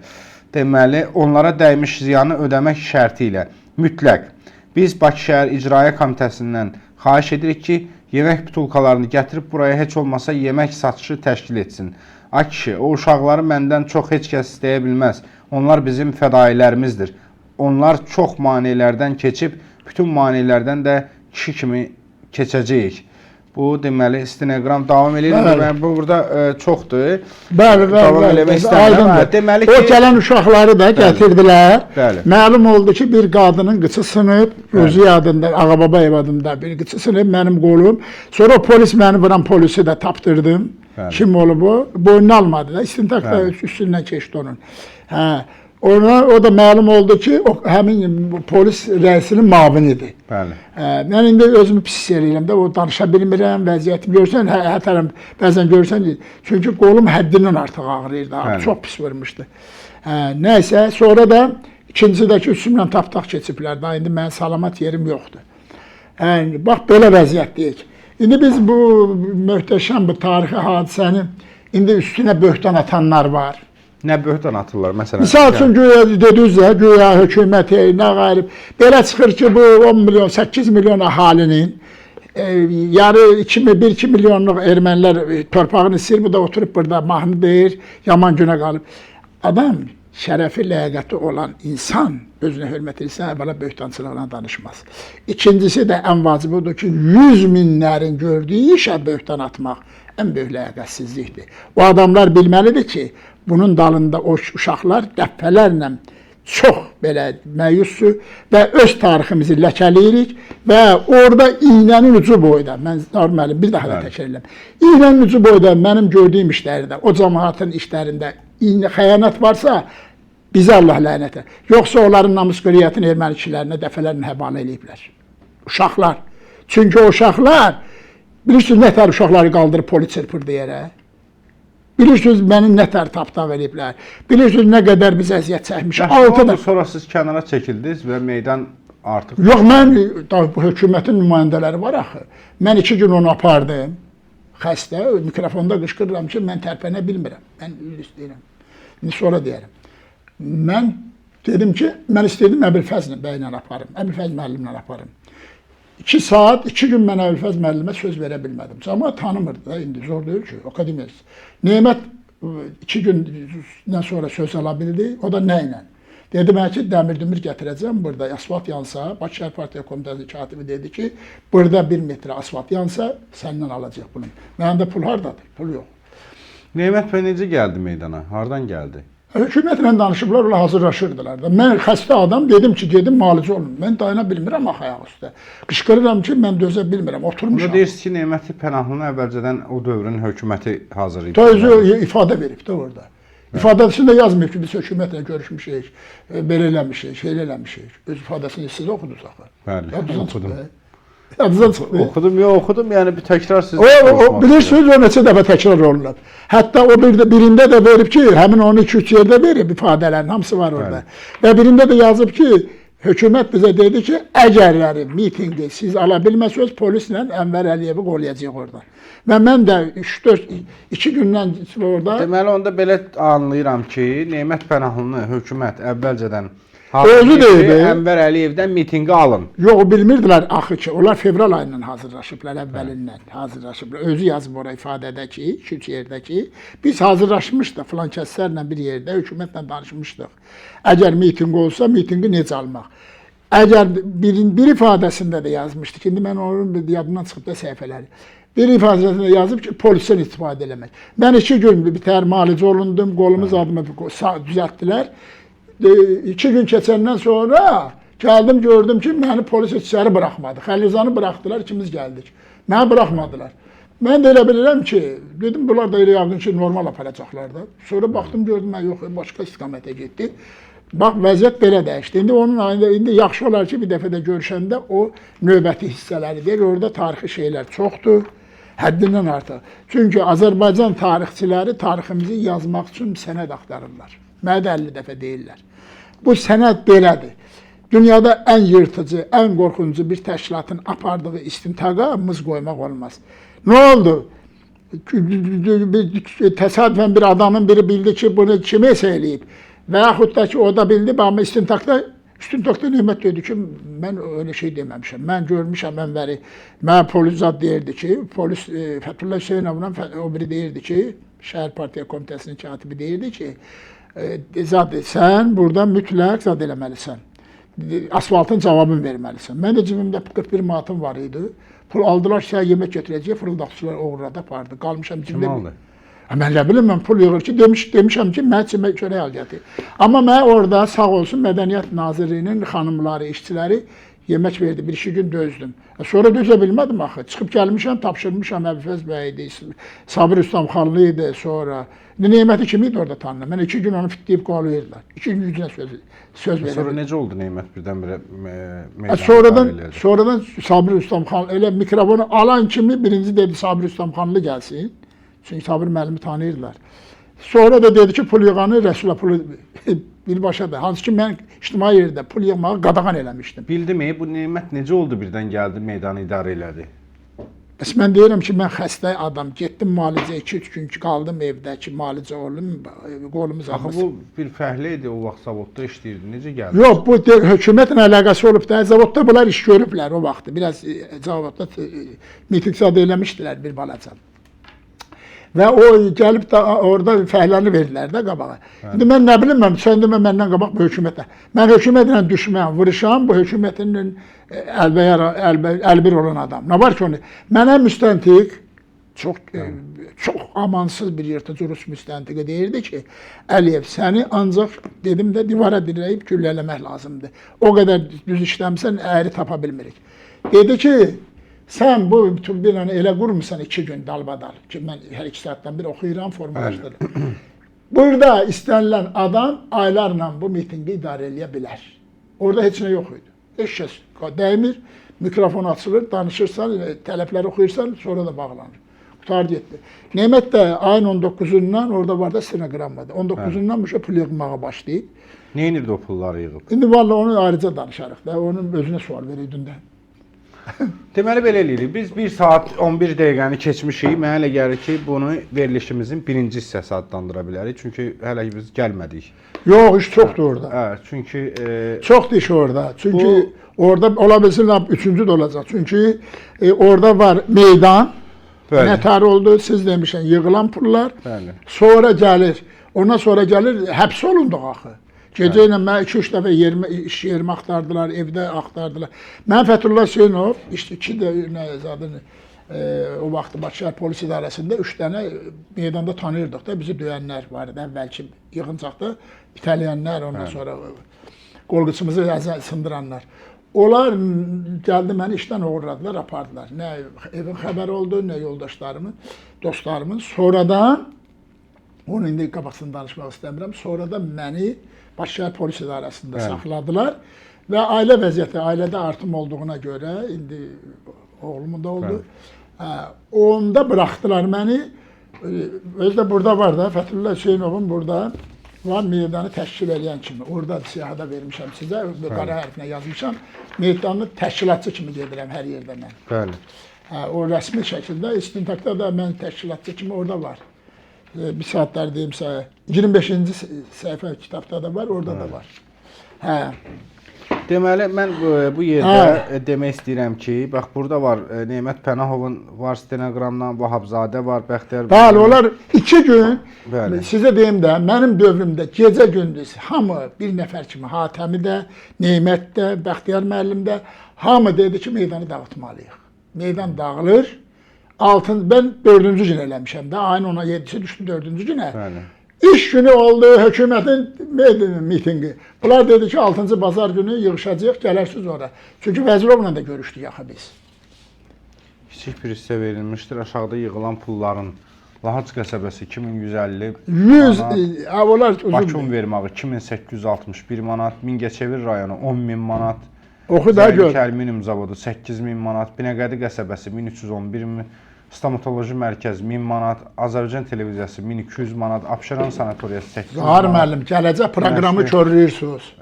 Deməli, onlara dəymiş ziyanı ödəmək şərti ilə mütləq biz Bakı şəhər İcraiyyə Komitəsindən xahiş edirik ki, yemək butulkalarını gətirib buraya heç olmasa yemək satışı təşkil etsin. Ay kişi, o uşaqları məndən çox heç kəs istəyə bilməz. Onlar bizim fədailərimizdir. Onlar çox maneələrdən keçib, bütün maneələrdən də kişi kimi keçəcəyik. Bu deməli stenoqram davam edir. Deməli bu burada çoxdur. Bəli, davam eləmək istəmirəm. Deməli ki, o gələn uşaqları da gətirdilər. Bəli. Məlum oldu ki, bir qadının qıçı sınıb, özü adında, Ağababayev adında bir qıçı sınıb mənim qolum. Sonra polis məni vuran polisi də tapdırdım. Bəli. Kim olub o? Boynunu almadı da. İstintaq da üstündən keçdi onun. Hə. O da məlum oldu ki, o həmin polis rəisinin mavinidir. Bəli. Mən indi özümü pis eləyirəm də, o danışa bilmirəm, vəziyyətimi görsən, hətərəm, bəzən görsən, çünki qolum həddindən artıq ağrıyırdı, çox pis vurmuşdu. Nəysə, sonra da ikincidəki üstümdən tapdaq keçiblər, da indi mənim salamat yerim yoxdur. Bax, belə vəziyyətdəyik. İndi biz bu möhtəşəm, bu tarixi hadisəni, indi üstünə böhtan atanlar var. Nə böhtan atırlar məsələn? Misal üçün dediniz ya, güya hökuməti, nə qayıb. Belə çıxır ki, bu 10 milyon, 8 milyon əhalinin yarı 1-2 milyonluq ermənilər torpağını istəyir, bu da oturub burada mahnı deyir, yaman günə qalıb. Adam şərəfi, ləyaqəti olan insan özünə hörmət etsə, əvvəla böhtançılıqla danışmaz. İkincisi də ən vacib odur ki, 100 minlərin gördüyü işə böhtan atmaq ən böyük ləyaqətsizlikdir. O adamlar bilməlidir ki, bunun dalında o uşaqlar dəfələrlə çox belə məyusdur və öz tariximizi ləkələyirik və orada iynənin ucu boyda, mən müəllim bir daha da təkrar edirəm, iynənin ucu boyda mənim gördüyüm işlərdə, o cəmaatın işlərində xəyanət varsa, bizə Allah lənət edir. Yoxsa onların namus qüriyyətini erməni kişilərinə dəfələrlə həvalə ediblər. Uşaqlar. Çünki o uşaqlar, bilirsiniz, nətər uşaqları qaldırıb polis çırpır deyərək. Bilirsiniz, məni nətər tapdaq ediblər. Bilirsiniz, nə qədər biz əziyyət çəkmişik. Sonra siz kənara çəkildiniz və meydan artıq... Yox, mən, bu hökumətin nümayəndələri var axı. Mən 2 gün onu apardım. Xəstə, mikrofonda qışqırıram ki, mən tərpənə bilmirəm. Mən istəyirəm. İndi sonra deyərəm. Mən dedim ki, mən istəyirdim Əbülfəz bəylə aparım. Əbülfəz müəllimlə aparım. 2 saat, 2 gün mən Əbülfəz müəllimə söz verə bilmədim. Cəmaət tanımırdı da, indi zor deyil ki, akademiyası. Nemət 2 gündən sonra söz ala bildi, o da nə ilə? Dedim ki, dəmir gətirəcəm, burada asfalt yansa, Bakı Şəhər Partiya Komitəsinin katibi dedi ki, burada 1 metrə asfalt yansa, səndən alacaq bunu. Məndə pul hardadır? Pul yox. Nemət bəy necə gəldi meydana? Hardan gəldi? Hökumətlə danışıblar, onlar hazırlaşırdılar da. Mən xəstə adam dedim ki, gedim müalicə olun. Mən dayana bilmirəm axı ayaq üstə. Qışqırıram ki, mən dözə bilmirəm, oturmuşam. Burada deyirsiniz ki, Neməti Pənahlını əvvəlcədən o dövrün hökuməti hazırlayıb. Özü ifadə verib də orada. İfadəsində yazmayıb ki, biz hökumətlə görüşmüşük, belə eləmişik, şey eləmişik. Öz ifadəsini siz oxudunuz axı. Bəli, oxudum. Yadınızdan çıxdı. Oxudum, yəni bir təkrar siz... Bilirsiniz, o neçə dəfə təkrar olunub. Hətta o birində də verib ki, həmin onu 2-3 yerdə verib ifadələrin, hamısı var orada. Və birində də yazıb ki, hökumət bizə dedi ki, əgərləri, mitinqi siz ala bilməsiniz, polislə Ənvər Əliyevi qolayacaq orada. Və mən də 2 gündən orada... Deməli, onda belə anlayıram ki, Nemət Pənahlını hökumət əvvəlcədən özü deyib. Ənvər Əliyevdən mitinqi alın. Yox, bilmirdilər axı ki, onlar fevral ayından hazırlaşıblar, əvvəlindən hazırlaşıblar. Özü yazıb oraya ifadədə ki, 2-3 yerdə ki, biz hazırlaşmışdıq filan kəslərlə bir yerdə, hökumətlə danışmışdıq. Əgər mitinq olsa, mitinqi necə almaq? Əgər bir ifadəsində də yazmışdı ki, indi mən onun yadından çıxıb da səhifələri. Bir ifadəsində yazıb ki, polisdən istifadə eləmək. Mən 2 gün bitər müalicə olundum, qolumuz adımı düzəltdilər. 2 gün keçəndən sonra gəldim, gördüm ki, məni polis içəri buraxmadı. Xəlizanı buraxdılar, ikimiz gəldik. Məni buraxmadılar. Mən də elə bilirəm ki, dedim, bunlar da elə yaqın ki, normal aparacaqlar da. Sonra baxdım, gördüm, mən yox, başqa istiqamətə getdi. Bax, vəziyyət belə dəyişdi. İndi yaxşı olar ki, bir dəfə də görüşəndə o növbəti hissələri deyir, orada tarixi şeylər çoxdur, həddindən artıq. Çünki Azərbaycan tarixçiləri tariximizi yazmaq üçün sənəd axtarırlar. Mənə də 50 dəfə deyirlər. Bu sənəd belədir. dünyada ən yırtıcı, ən qorxuncu bir təşkilatın apardığı istintaqa mız qoymaq olmaz. Nə oldu? Təsadüfən bir adamın biri bildi ki, bunu kim eləyib və yaxud da ki, o da bildi, amma istintaqda Nemət dedi ki, mən öyle şey deməmişəm. Mən görmüşəm Ənvəri. Mənə polis zad deyirdi ki, polis Fəthullah Hüseynovla o biri deyirdi ki, Şəhər Partiya Komitəsinin katibi deyirdi ki, zad sən burada mütləq zad eləməlisən. Asfaltın cavabını verməlisən. Mən də cibimdə 41 manatım var idi. Pul aldılar ki, yemək götürəcək, fırıldaqçılar oğurladı, apardı. Qalmışam cibimdə. Kim aldı? Mən nə bilim, mən pul yığır ki, demişəm ki, mən çimək çörək al gətir. Amma mən orada sağ olsun Mədəniyyət Nazirliyinin xanımları, işçiləri yemək verdi, bir-iki gün dözdüm. Sonra dözə bilmədim axı. Çıxıb gəlmişəm, tapşırmışam Əbifəz bəy idi, Sabir Üstamxanlı idi sonra. Neməti kimi idi orada tanınır. Mən 2 gün onu fitləyib qalıyırlar. 2 gün gücünə söz verirdim. Sonra necə oldu Neymət birdən-birə meydana Sonradan Sabir Üstamxanlı elə mikrofonu alan kimi birinci dedi Sabir Üstamxanlı gəlsin. Çünki Sabir müəllimi tanıyırlar. Sonra da dedi ki, pul yığanı Rəsula pulu birbaşadır. Hansı ki, mən ictimai yerdə pul yığmağı qadağan eləmişdim. Bildimi, bu Neymət necə oldu birdən gəldi, meydanı idarə elədi? Bəs mən deyirəm ki, mən xəstə adam, getdim müalicə, 2-3 gün qaldım evdə ki, müalicə olum, qolumuz Axı ağrısı. bu bir fəhlə idi, o vaxt zavodda işləyirdi, necə gəldi? Yox, bu hökumətin əlaqəsi olub da, zavodda bunlar iş görüblər o vaxtı. Biraz zavodda mitingzad eləmişdilər bir balaca. Və o gəlib də orada fəhləni verdilər də qabağa. İndi mən nə bilim, sən demə məndən qabaq bu hökumətə. Mən hökumətlə düşməyəm, vuruşam, bu hökumətin əlbir olan adam. Nə var ki onu? Mənə müstəntiq, çox amansız bir yırtıcı Rus müstəntiqi deyirdi ki, Əliyev, səni ancaq dedim də divara dirəyib güllələmək lazımdır. O qədər düz işləmsən, əyri tapa bilmirik. Dedi ki, sən bu turbinanı elə qurmuşsan 2 gün dalbadal ki, mən hər 2 saatdan bir oxuyuram, formalaşdırıram. Burada istənilən adam aylarla bu mitinqi idarə eləyə bilər. Orada heç nə yox idi. Heç kəs dəymir, mikrofon açılır, danışırsan, tələbləri oxuyursan, sonra da bağlanır. Qutar getdi. Nemət də ayın 19-undan orada var da stenoqrammadı. 19-undan bu şey pul yığmağa başlayıb. Nə edirdi o pulları yığıb? İndi vallahi onu ayrıca danışarıq da, onun özünə sual verirdin də. Deməli belə eləyirik. Biz 1 saat 11 dəqiqəni keçmişik. Mənə elə gəlir ki, bunu verilişimizin birinci hissəsi adlandıra bilərik. Çünki hələ biz gəlmədik. Yox, iş çoxdur orada. Hə, çünki çoxdur iş orada. Çünki orada ola bilsin 3-cü də olacaq. Çünki orada var meydan. Nətər oldu? Siz demişən yığılan pullar. Bəli. Sonra gəlir. Ondan sonra gəlir həbs olunduq axı. Gecə ilə mən 2-3 dəfə iş yerimi axtardılar, evdə axtardılar. Mən Fəthullah Hüseynov, işte 2 də zadını o vaxt Bakı şəhər polis idarəsində 3 dənə meydanda tanıyırdıq da, bizi döyənlər var idi. Əvvəlki yığıncaqda itələyənlər, ondan sonra qolqıçımızı sındıranlar. Onlar gəldi məni işdən uğurladılar, apardılar. Nə evin xəbəri oldu, nə yoldaşlarımın, dostlarımın. Sonradan, onu indi qabaqsını danışmaq istəmirəm, sonradan məni Bakı şəhər polis idarəsində saxladılar və ailə vəziyyəti, ailədə artım olduğuna görə, indi oğlumun da oldu, onda buraxdılar məni. Özü də burada var da, Fəthullah Hüseynovun burada var meydanı təşkil edən kimi. Orada siyahıda vermişəm sizə, qara hərfinə yazmışam. Meydanı təşkilatçı kimi gedirəm hər yerdə mən. Bəli. O rəsmi şəkildə, istintaqda da mən təşkilatçı kimi orada var. Bir saatlər deyimsə, 25-ci səhifə kitabda da var, orada da var. Hə. Deməli, mən bu yerdə demək istəyirəm ki, bax, burada var Neymət Pənahovun var stenoqramdan, Vahabzadə var, Bəxtiyar... Bəli, onlar 2 gün, sizə deyim də, mənim dövrümdə gecə gündüz hamı bir nəfər kimi, Hatəmi də, Neymət də, Bəxtiyar müəllim də, hamı dedi ki, meydanı dağıtmalıyıq. Meydan dağılır. Ben 4-cü gün eləmişəm də, ayın 17-si düşdü 4-cü günə. İş günü oldu, hökumətin mitingi. Bunlar dedi ki, 6-cı bazar günü yığışacaq, gələrsiniz oraya. Çünki Vəzirovla da görüşdük axı biz. Kiçik bir hissə verilmişdir, aşağıda yığılan pulların. Lahaç qəsəbəsi 2150 manat, Bakım vermağı 2861 manat, Mingəçevir rayonu 10.000 manat, Oxu da gör. Alüminium zavodu 8000 manat, Binəqədi qəsəbəsi 1311 Stomatoloji mərkəzi 1000 manat, Azərbaycan televiziyası 1200 manat, Abşeron sanatoriyası 800 Zahar manat. müəllim, gələcək proqramı Məşqi. körləyirsiniz.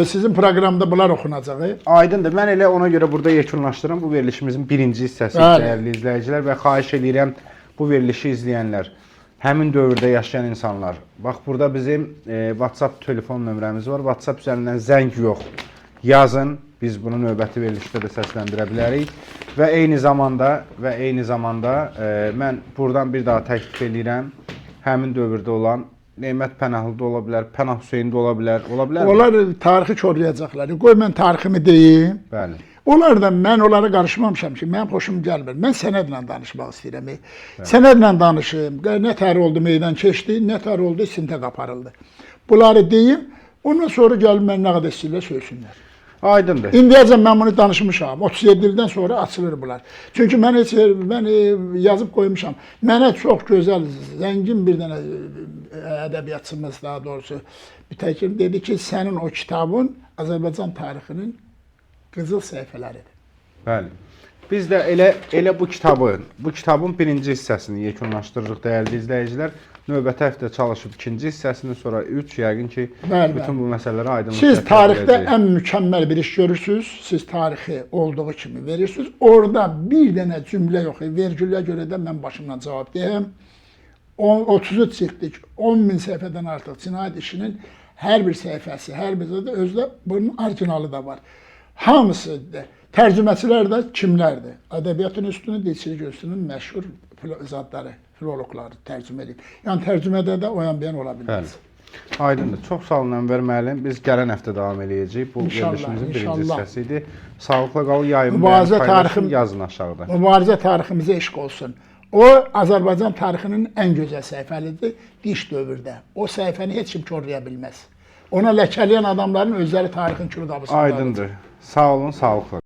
Sizin proqramda bunlar oxunacaq. Aydındır. Mən elə ona görə burada yekunlaşdırıram bu verilişimizin birinci hissəsi, Bəli. dəyərli izləyicilər və xahiş edirəm bu verilişi izləyənlər, həmin dövrdə yaşayan insanlar. Bax burada bizim WhatsApp telefon nömrəmiz var. WhatsApp üzərindən zəng yox, yazın. Biz bunu növbəti verilişdə də səsləndirə bilərik. Və eyni zamanda mən buradan bir daha təklif edirəm. Həmin dövrdə olan Nemət Pənahlıda ola bilər, Pənah Hüseyndə ola bilər. Ola bilərmi? Onlar tarixi korlayacaqlar. Qoy mən tariximi deyim. Bəli. Onlar da mən onlara qarışmamışam ki, mənim xoşum gəlmir. Mən sənədlə danışmaq istəyirəm. Sənədlə danışım. Nə tər oldu meydan keçdi, nə tər oldu istintaq aparıldı. Bunları deyim, ondan sonra gəlib mən nə qədər istəyirlər söysünlər. Aydındır. İndiyəcən mən bunu danışmışam. 37 ildən sonra açılır bunlar. Çünki mən yazıb qoymuşam. Mənə çox gözəl, zəngin bir dənə ədəbiyyatçımız daha doğrusu bir təklif dedi ki, sənin o kitabın Azərbaycan tarixinin qızıl səhifələridir. Bəli. Biz də elə bu kitabın birinci hissəsini yekunlaşdırırıq dəyərli izləyicilər. Növbəti həftə çalışıb ikinci hissəsini, sonra 3 yəqin ki, bütün bu məsələlərə aydınlıq Siz gətirəcəyik. tarixdə ən mükəmməl bir iş görürsünüz. Siz tarixi olduğu kimi verirsiniz. Orada bir dənə cümlə yox. Vergülə görə də mən başımdan cavab deyəm. 33 çıxdıq, 10.000 səhifədən artıq cinayət işinin hər bir səhifəsi, hər bir də özdə bunun orijinalı da var. Hamısı tərcüməçilər də kimlərdir? Ədəbiyyatın üstünün, dilçilik üstünün məşhur zatları, filoloqları tərcümə edib. Yəni tərcümədə də oyan-beyan ola bilməz. Aydındır. Çox sağ olun Ənvər müəllim. Biz gələn həftə davam eləyəcəyik. Bu verilişimizin birinci hissəsi idi. Sağlıqla qalın, yayın paylaşın, yazın aşağıda. Mübarizə tariximizə eşq olsun. O, Azərbaycan tarixinin ən gözəl səhifəlidir diş dövrdə. O səhifəni heç kim korlaya bilməz. Ona ləkələyən adamların özləri tarixin külü qabısında. Aydındır. Sağ olun, sağlıqla.